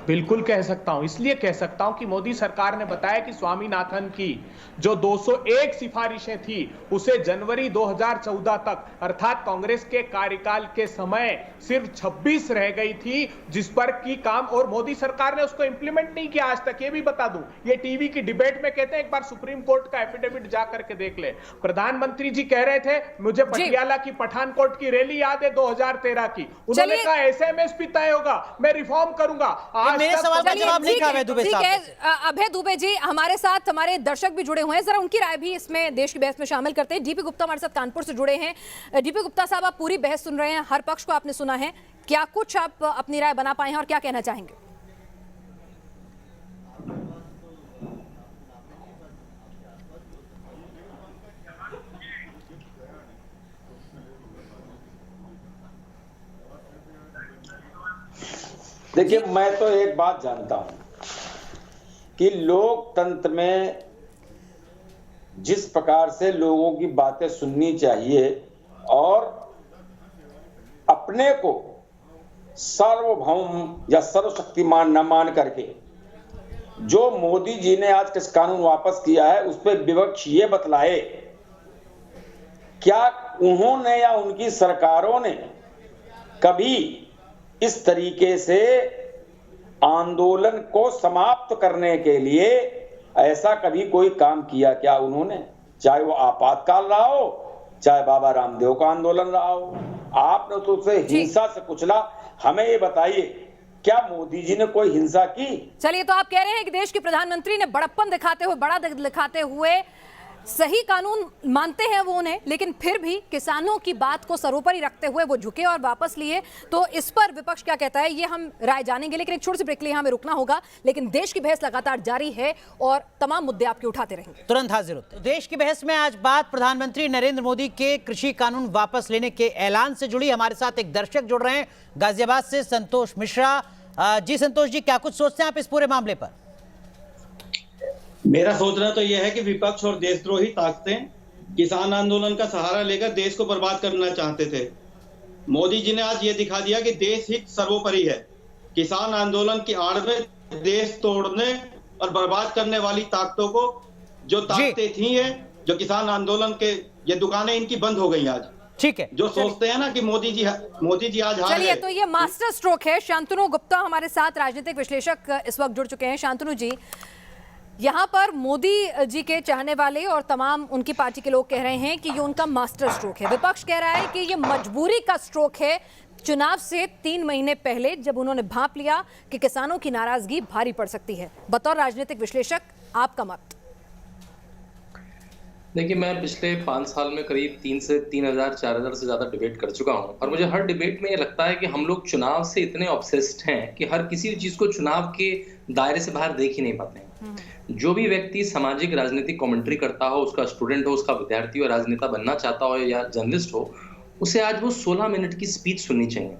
बिल्कुल कह सकता हूं। इसलिए कह सकता हूं कि मोदी सरकार ने बताया कि स्वामीनाथन की जो 201 सिफारिशें थी उसे जनवरी 2014 तक, अर्थात कांग्रेस के कार्यकाल के समय सिर्फ 26 रह गई थी, जिस पर की काम, और मोदी सरकार ने उसको इंप्लीमेंट नहीं किया आज तक। ये भी बता दूं, ये टीवी की डिबेट में कहते हैं, एक बार सुप्रीम कोर्ट का एफिडेविट जा करके देख ले। प्रधानमंत्री जी कह रहे थे मुझे पटियाला की पठानकोट की रैली याद है 2013 की। उन्होंने कहा एसएमएसपी तय होगा, मैं रिफॉर्म करूंगा। मेरे सवाल का जवाब नहीं कहा अभय दुबे साहब। ठीक है, अभय दुबे जी हमारे साथ, हमारे दर्शक भी जुड़े हुए हैं, जरा उनकी राय भी इसमें देश की बहस में शामिल करते हैं। डीपी गुप्ता हमारे साथ कानपुर से जुड़े हैं। डीपी गुप्ता साहब, आप पूरी बहस सुन रहे हैं, हर पक्ष को आपने सुना है, क्या कुछ आप अपनी राय बना पाए हैं और क्या कहना चाहेंगे? देखिए, मैं तो एक बात जानता हूं कि लोकतंत्र में जिस प्रकार से लोगों की बातें सुननी चाहिए और अपने को सार्वभौम या सर्वशक्तिमान न मान करके जो मोदी जी ने आज कृषि कानून वापस किया है उस पर विपक्ष ये बतलाए, क्या उन्होंने या उनकी सरकारों ने कभी इस तरीके से आंदोलन को समाप्त करने के लिए ऐसा कभी कोई काम किया क्या उन्होंने? चाहे वो आपातकाल रहा हो, चाहे बाबा रामदेव का आंदोलन रहा हो। आपने तो उसे हिंसा से कुचला। हमें ये बताइए, क्या मोदी जी ने कोई हिंसा की? चलिए, तो आप कह रहे हैं कि देश के प्रधानमंत्री ने बड़प्पन दिखाते हुए, बड़ा दिखाते हुए सही कानून मानते हैं वो उन्हें, लेकिन फिर भी किसानों की बात को सर्वोपरि रखते हुए वो झुके और वापस लिए। तो इस पर विपक्ष क्या कहता है ये हम राय जानेंगे, लेकिन एक छोटी सी ब्रेक के लिए हमें रुकना होगा। लेकिन देश की बहस लगातार जारी है और तमाम मुद्दे आपके उठाते रहेंगे। तुरंत हाजिर होते हैं। देश की बहस में आज बात प्रधानमंत्री नरेंद्र मोदी के कृषि कानून वापस लेने के ऐलान से जुड़ी। हमारे साथ एक दर्शक जुड़ रहे हैं गाजियाबाद से, संतोष मिश्रा। जी संतोष जी, क्या कुछ सोचते हैं आप इस पूरे मामले पर? मेरा सोचना तो यह है कि विपक्ष और देशद्रोही ताकतें किसान आंदोलन का सहारा लेकर देश को बर्बाद करना चाहते थे। मोदी जी ने आज ये दिखा दिया कि देश हित सर्वोपरि है। किसान आंदोलन की आड़ में देश तोड़ने और बर्बाद करने वाली ताकतों को, जो ताकतें थी है, जो किसान आंदोलन के, ये दुकानें इनकी बंद हो गई आज। ठीक है, जो सोचते हैं ना कि मोदी जी आज हार चलिए, तो ये मास्टर स्ट्रोक है। शांतनु गुप्ता हमारे साथ राजनीतिक विश्लेषक इस वक्त जुड़ चुके हैं। शांतनु जी, यहाँ पर मोदी जी के चाहने वाले और तमाम उनकी पार्टी के लोग कह रहे हैं कि ये उनका मास्टर स्ट्रोक है। विपक्ष कह रहा है कि ये मजबूरी का स्ट्रोक है। चुनाव से 3 महीने पहले जब उन्होंने भांप लिया कि किसानों की नाराजगी भारी पड़ सकती है। बतौर राजनीतिक विश्लेषक आपका मत? देखिए, मैं पिछले 5 साल में करीब 3 से 3,000 4,000 से ज्यादा डिबेट कर चुका हूं और मुझे हर डिबेट में ये लगता है कि हम लोग चुनाव से इतने ऑब्सेस्ड हैं कि हर किसी चीज को चुनाव के दायरे से बाहर देख ही नहीं पाते हैं। जो भी व्यक्ति सामाजिक राजनीतिक कमेंट्री करता हो, उसका स्टूडेंट हो, उसका विद्यार्थी हो, राजनेता बनना चाहता हो या जर्नलिस्ट हो, उसे आज वो 16 मिनट की स्पीच सुननी चाहिए।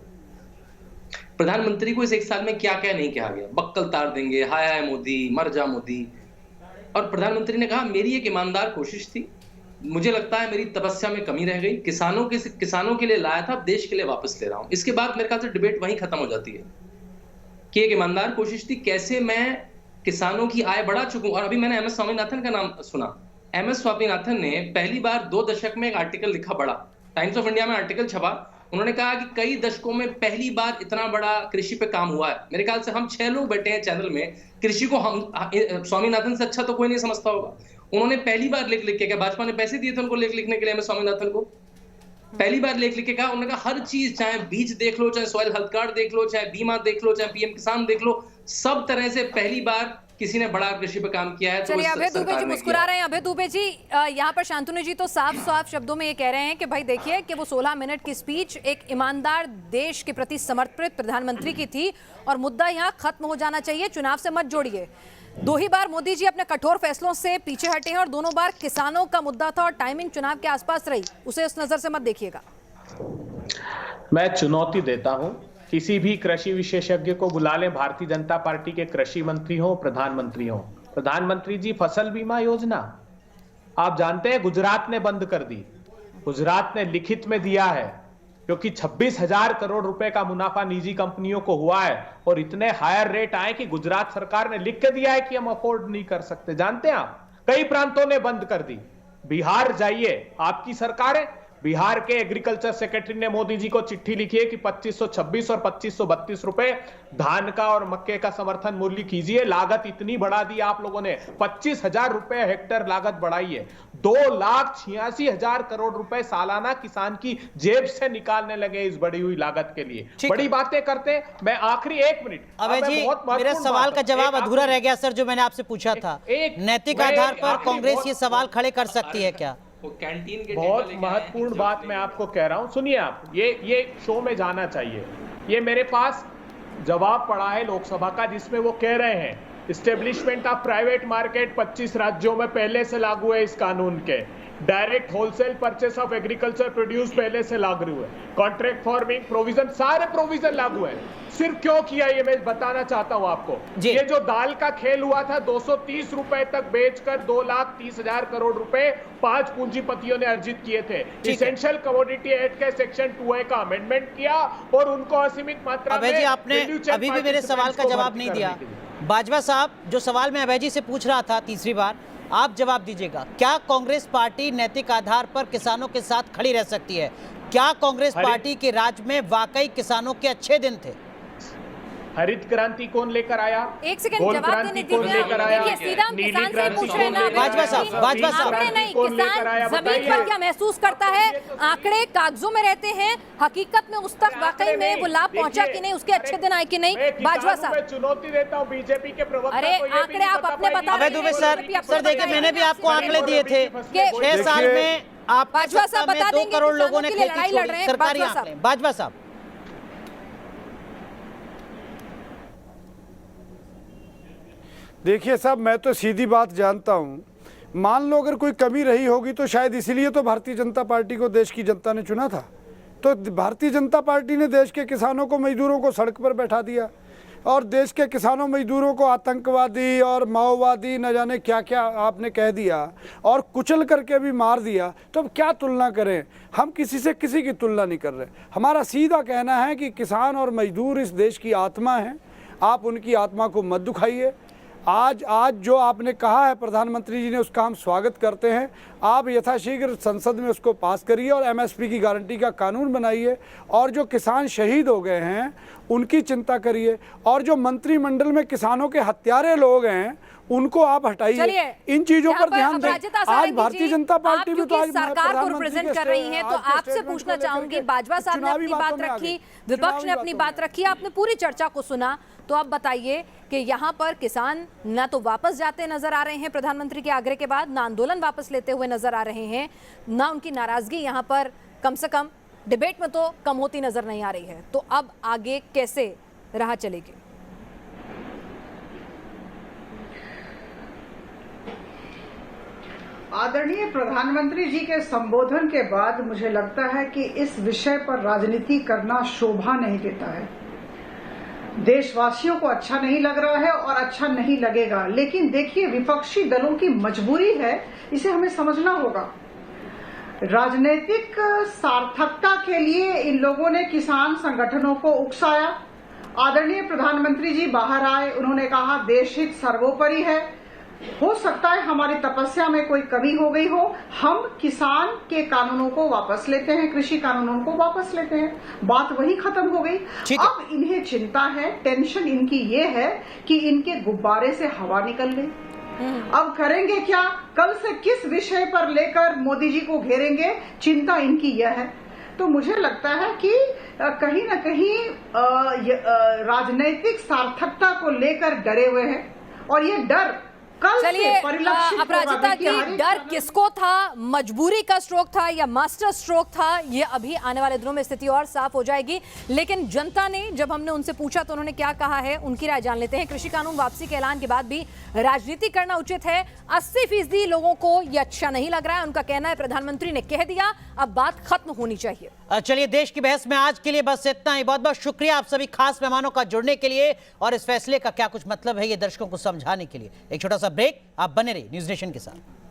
प्रधानमंत्री को इस 1 साल में क्या क्या नहीं कहा गया। बक्कल तार देंगे, हाय हाय मोदी, मर जा मोदी। और प्रधानमंत्री ने कहा मेरी एक ईमानदार कोशिश थी, मुझे लगता है मेरी तपस्या में कमी रह गई, किसानों के लिए लाया था, देश के लिए वापस ले रहा हूं। इसके बाद मेरे ख्याल से डिबेट वहीं खत्म हो जाती है कि एक ईमानदार कोशिश थी, कैसे मैं किसानों की आय बढ़ा चुकूं। और अभी मैंने MS स्वामीनाथन का नाम सुना। MS स्वामीनाथन ने पहली बार 2 दशक में एक आर्टिकल लिखा, बड़ा टाइम्स ऑफ इंडिया में आर्टिकल छपा। उन्होंने कहा कि कई दशकों में पहली बार इतना बड़ा कृषि पे काम हुआ है। मेरे ख्याल से हम 6 लोग बैठे हैं चैनल में, कृषि को हम स्वामीनाथन से अच्छा तो कोई नहीं समझता होगा। उन्होंने पहली बार लिख के, क्या भाजपा ने पैसे दिए थे उनको लिखने के लिए, MS स्वामीनाथन को पहली बार लिख के कहा। उन्होंने कहा हर चीज, चाहे बीज देख लो, चाहे सॉइल हेल्थ कार्ड देख लो, चाहे बीमा देख लो, चाहे PM किसान देख लो, सब तरह से पहली बार किसी ने बड़ा कृषि पे काम किया है। चलिए, अभय दुबे जी मुस्कुरा रहे हैं। अभय दुबे जी, यहाँ पर शांतनु जी तो साफ शब्दों में ये कह रहे हैं कि भाई देखिए कि वो 16 मिनट की स्पीच एक ईमानदार, देश के प्रति समर्पित प्रधानमंत्री की थी और मुद्दा यहाँ खत्म हो जाना चाहिए, चुनाव से मत जोड़िए। 2 ही बार मोदी जी अपने कठोर फैसलों से पीछे हटे हैं और दोनों बार किसानों का मुद्दा था और टाइमिंग चुनाव के आसपास रही, उसे उस नजर से मत देखिएगा। मैं चुनौती देता हूं, किसी भी कृषि विशेषज्ञ को बुला लें, भारतीय जनता पार्टी के कृषि मंत्री हो, प्रधानमंत्री हो। प्रधानमंत्री जी, फसल बीमा योजना आप जानते हैं गुजरात ने बंद कर दी। गुजरात ने लिखित में दिया है क्योंकि 26,000 करोड़ रुपए का मुनाफा निजी कंपनियों को हुआ है और इतने हायर रेट आए कि गुजरात सरकार ने लिख के दिया है कि हम अफोर्ड नहीं कर सकते। जानते हैं आप, कई प्रांतों ने बंद कर दी। बिहार जाइए, आपकी सरकार है, बिहार के एग्रीकल्चर सेक्रेटरी ने मोदी जी को चिट्ठी लिखी है कि 2526 और 2532 रुपए धान का और मक्के का समर्थन मूल्य कीजिए। लागत इतनी बढ़ा दी आप लोगों ने, 25,000 रुपए हेक्टेयर लागत बढ़ाई है। 2,86,000 करोड़ रुपए सालाना किसान की जेब से निकालने लगे इस बढ़ी हुई लागत के लिए। बड़ी बातें करते। मैं आखिरी 1 मिनट, अभय जी, मेरे सवाल का जवाब अधूरा रह गया सर, जो मैंने आपसे पूछा था। नैतिक आधार पर कांग्रेस ये सवाल खड़े कर सकती है क्या? कैंटीन के बहुत महत्वपूर्ण बात मैं आपको कह रहा हूं, सुनिए आप, ये शो में जाना चाहिए। ये मेरे पास जवाब पड़ा है लोकसभा का, जिसमें वो कह रहे हैं इस्टेब्लिशमेंट ऑफ प्राइवेट मार्केट 25 राज्यों में पहले से लागू है इस कानून के। Direct wholesale purchase of agriculture produce पहले से लागू है। कॉन्ट्रैक्ट फार्मिंग प्रोविजन, सारे प्रोविजन लागू है। सिर्फ क्यों किया ये मैं बताना चाहता हूं आपको। ये जो दाल का खेल हुआ था, 230 रुपए तक बेचकर 2,30,000 करोड़ रुपए 5 पूंजीपतियों ने अर्जित किए थे। इसेंशियल कमोडिटी एक्ट के सेक्शन 2A का अमेंडमेंट किया और उनको असीमित मात्रा में। अभय जी, आपने अभी भी मेरे सवाल का जवाब नहीं दिया। बाजवा साहब, जो सवाल मैं अभय जी से पूछ रहा था तीसरी बार, आप जवाब दीजिएगा। क्या कांग्रेस पार्टी नैतिक आधार पर किसानों के साथ खड़ी रह सकती है? क्या कांग्रेस पार्टी के राज में वाकई किसानों के अच्छे दिन थे? हरित क्रांति कौन लेकर आया? एक सेकंड जवाब देने दीजिए। देखिए, सीधा हम किसान से पूछ रहे हैं ना। बाजवा साहब, आंकड़े नहीं, किसान जमीन पर क्या महसूस करता है? आंकड़े कागजों में रहते हैं, हकीकत में उस तक वाकई में वो लाभ पहुंचा कि नहीं, उसके अच्छे दिन आए कि नहीं? बाजवा साहब, चुनौती देता हूं बीजेपी के प्रवक्ता। अरे आंकड़े आप अपने बताओ। अभय दुबे सर देखिए, मैंने भी आपको आंकड़े दिए थे। 6 साल में आप बाजवा साहब बता देंगे 2 करोड़ लोगों ने लड़ाई लड़ रहे हैं। सरकारी आंकड़े। बाजवा साहब, देखिए साहब, मैं तो सीधी बात जानता हूं। मान लो अगर कोई कमी रही होगी तो शायद इसीलिए तो भारतीय जनता पार्टी को देश की जनता ने चुना था। तो भारतीय जनता पार्टी ने देश के किसानों को, मजदूरों को सड़क पर बैठा दिया और देश के किसानों मजदूरों को आतंकवादी और माओवादी न जाने क्या क्या आपने कह दिया और कुचल करके भी मार दिया। तो अब क्या तुलना करें? हम किसी से किसी की तुलना नहीं कर रहे। हमारा सीधा कहना है कि किसान और मजदूर इस देश की आत्मा हैं। आप उनकी आत्मा को मत दुखाइए। आज जो आपने कहा है प्रधानमंत्री जी ने, उसका हम स्वागत करते हैं। आप यथाशीघ्र संसद में उसको पास करिए और एमएसपी की गारंटी का कानून बनाइए और जो किसान शहीद हो गए हैं उनकी चिंता करिए और जो मंत्रिमंडल में किसानों के हत्यारे लोग हैं उनको आप हटाइए। इन चीजों पर ध्यान दें। आज भारतीय जनता पार्टी भी तो आज सरकार को रिप्रेजेंट कर रही है, तो आपसे पूछना चाहूंगी, बाजवा साहब ने अपनी बात रखी, विपक्ष ने अपनी बात रखी, आपने पूरी चर्चा को सुना, तो आप बताइए कि यहाँ पर किसान ना तो वापस जाते नजर आ रहे हैं प्रधानमंत्री के आग्रह के बाद, ना आंदोलन वापस लेते हुए नजर आ रहे हैं, ना उनकी नाराजगी यहाँ पर कम से कम डिबेट में तो कम होती नजर नहीं आ रही है। तो अब आगे कैसे राह चलेगी? आदरणीय प्रधानमंत्री जी के संबोधन के बाद मुझे लगता है कि इस विषय पर राजनीति करना शोभा नहीं देता है। देशवासियों को अच्छा नहीं लग रहा है और अच्छा नहीं लगेगा, लेकिन देखिए विपक्षी दलों की मजबूरी है, इसे हमें समझना होगा। राजनीतिक सार्थकता के लिए इन लोगों ने किसान संगठनों को उकसाया। आदरणीय प्रधानमंत्री जी बाहर आए, उन्होंने कहा देश हित सर्वोपरि है। हो सकता है हमारी तपस्या में कोई कमी हो गई हो, हम किसान के कानूनों को वापस लेते हैं, कृषि कानूनों को वापस लेते हैं, बात वही खत्म हो गई। अब इन्हें चिंता है, टेंशन इनकी ये है कि इनके गुब्बारे से हवा निकल गई। अब करेंगे क्या? कल से किस विषय पर लेकर मोदी जी को घेरेंगे, चिंता इनकी यह है। तो मुझे लगता है कि कहीं न कहीं राजनीतिक सार्थकता को लेकर डरे हुए हैं और ये डर चलिए, अपराजिता की डर किसको था? मजबूरी का स्ट्रोक था या मास्टर स्ट्रोक था? ये अभी आने वाले दिनों में स्थिति और साफ हो जाएगी। लेकिन जनता ने, जब हमने उनसे पूछा तो उन्होंने क्या कहा है, उनकी राय जान लेते हैं। कृषि कानून वापसी के ऐलान के बाद भी राजनीति करना उचित है। 80% लोगों को ये अच्छा नहीं लग रहा है। उनका कहना है प्रधानमंत्री ने कह दिया, अब बात खत्म होनी चाहिए। चलिए, देश की बहस में आज के लिए बस इतना ही। बहुत बहुत शुक्रिया आप सभी खास मेहमानों का जुड़ने के लिए और इस फैसले का क्या कुछ मतलब है ये दर्शकों को समझाने के लिए। एक छोटा सा ब्रेक, आप बने रहिए न्यूज़ नेशन के साथ।